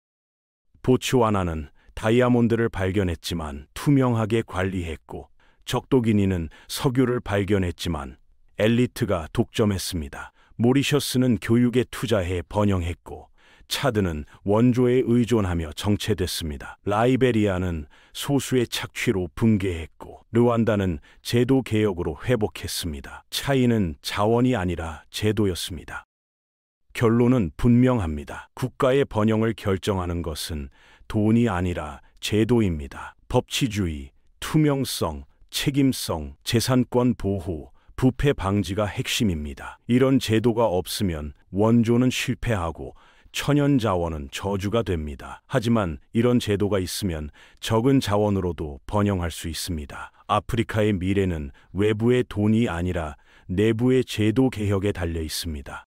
보츠와나는 다이아몬드를 발견했지만 투명하게 관리했고, 적도기니는 석유를 발견했지만 엘리트가 독점했습니다. 모리셔스는 교육에 투자해 번영했고, 차드는 원조에 의존하며 정체됐습니다. 라이베리아는 소수의 착취로 붕괴했고, 르완다는 제도 개혁으로 회복했습니다. 차이는 자원이 아니라 제도였습니다. 결론은 분명합니다. 국가의 번영을 결정하는 것은 돈이 아니라 제도입니다. 법치주의, 투명성, 책임성, 재산권 보호, 부패 방지가 핵심입니다. 이런 제도가 없으면 원조는 실패하고 천연 자원은 저주가 됩니다. 하지만 이런 제도가 있으면 적은 자원으로도 번영할 수 있습니다. 아프리카의 미래는 외부의 돈이 아니라 내부의 제도 개혁에 달려 있습니다.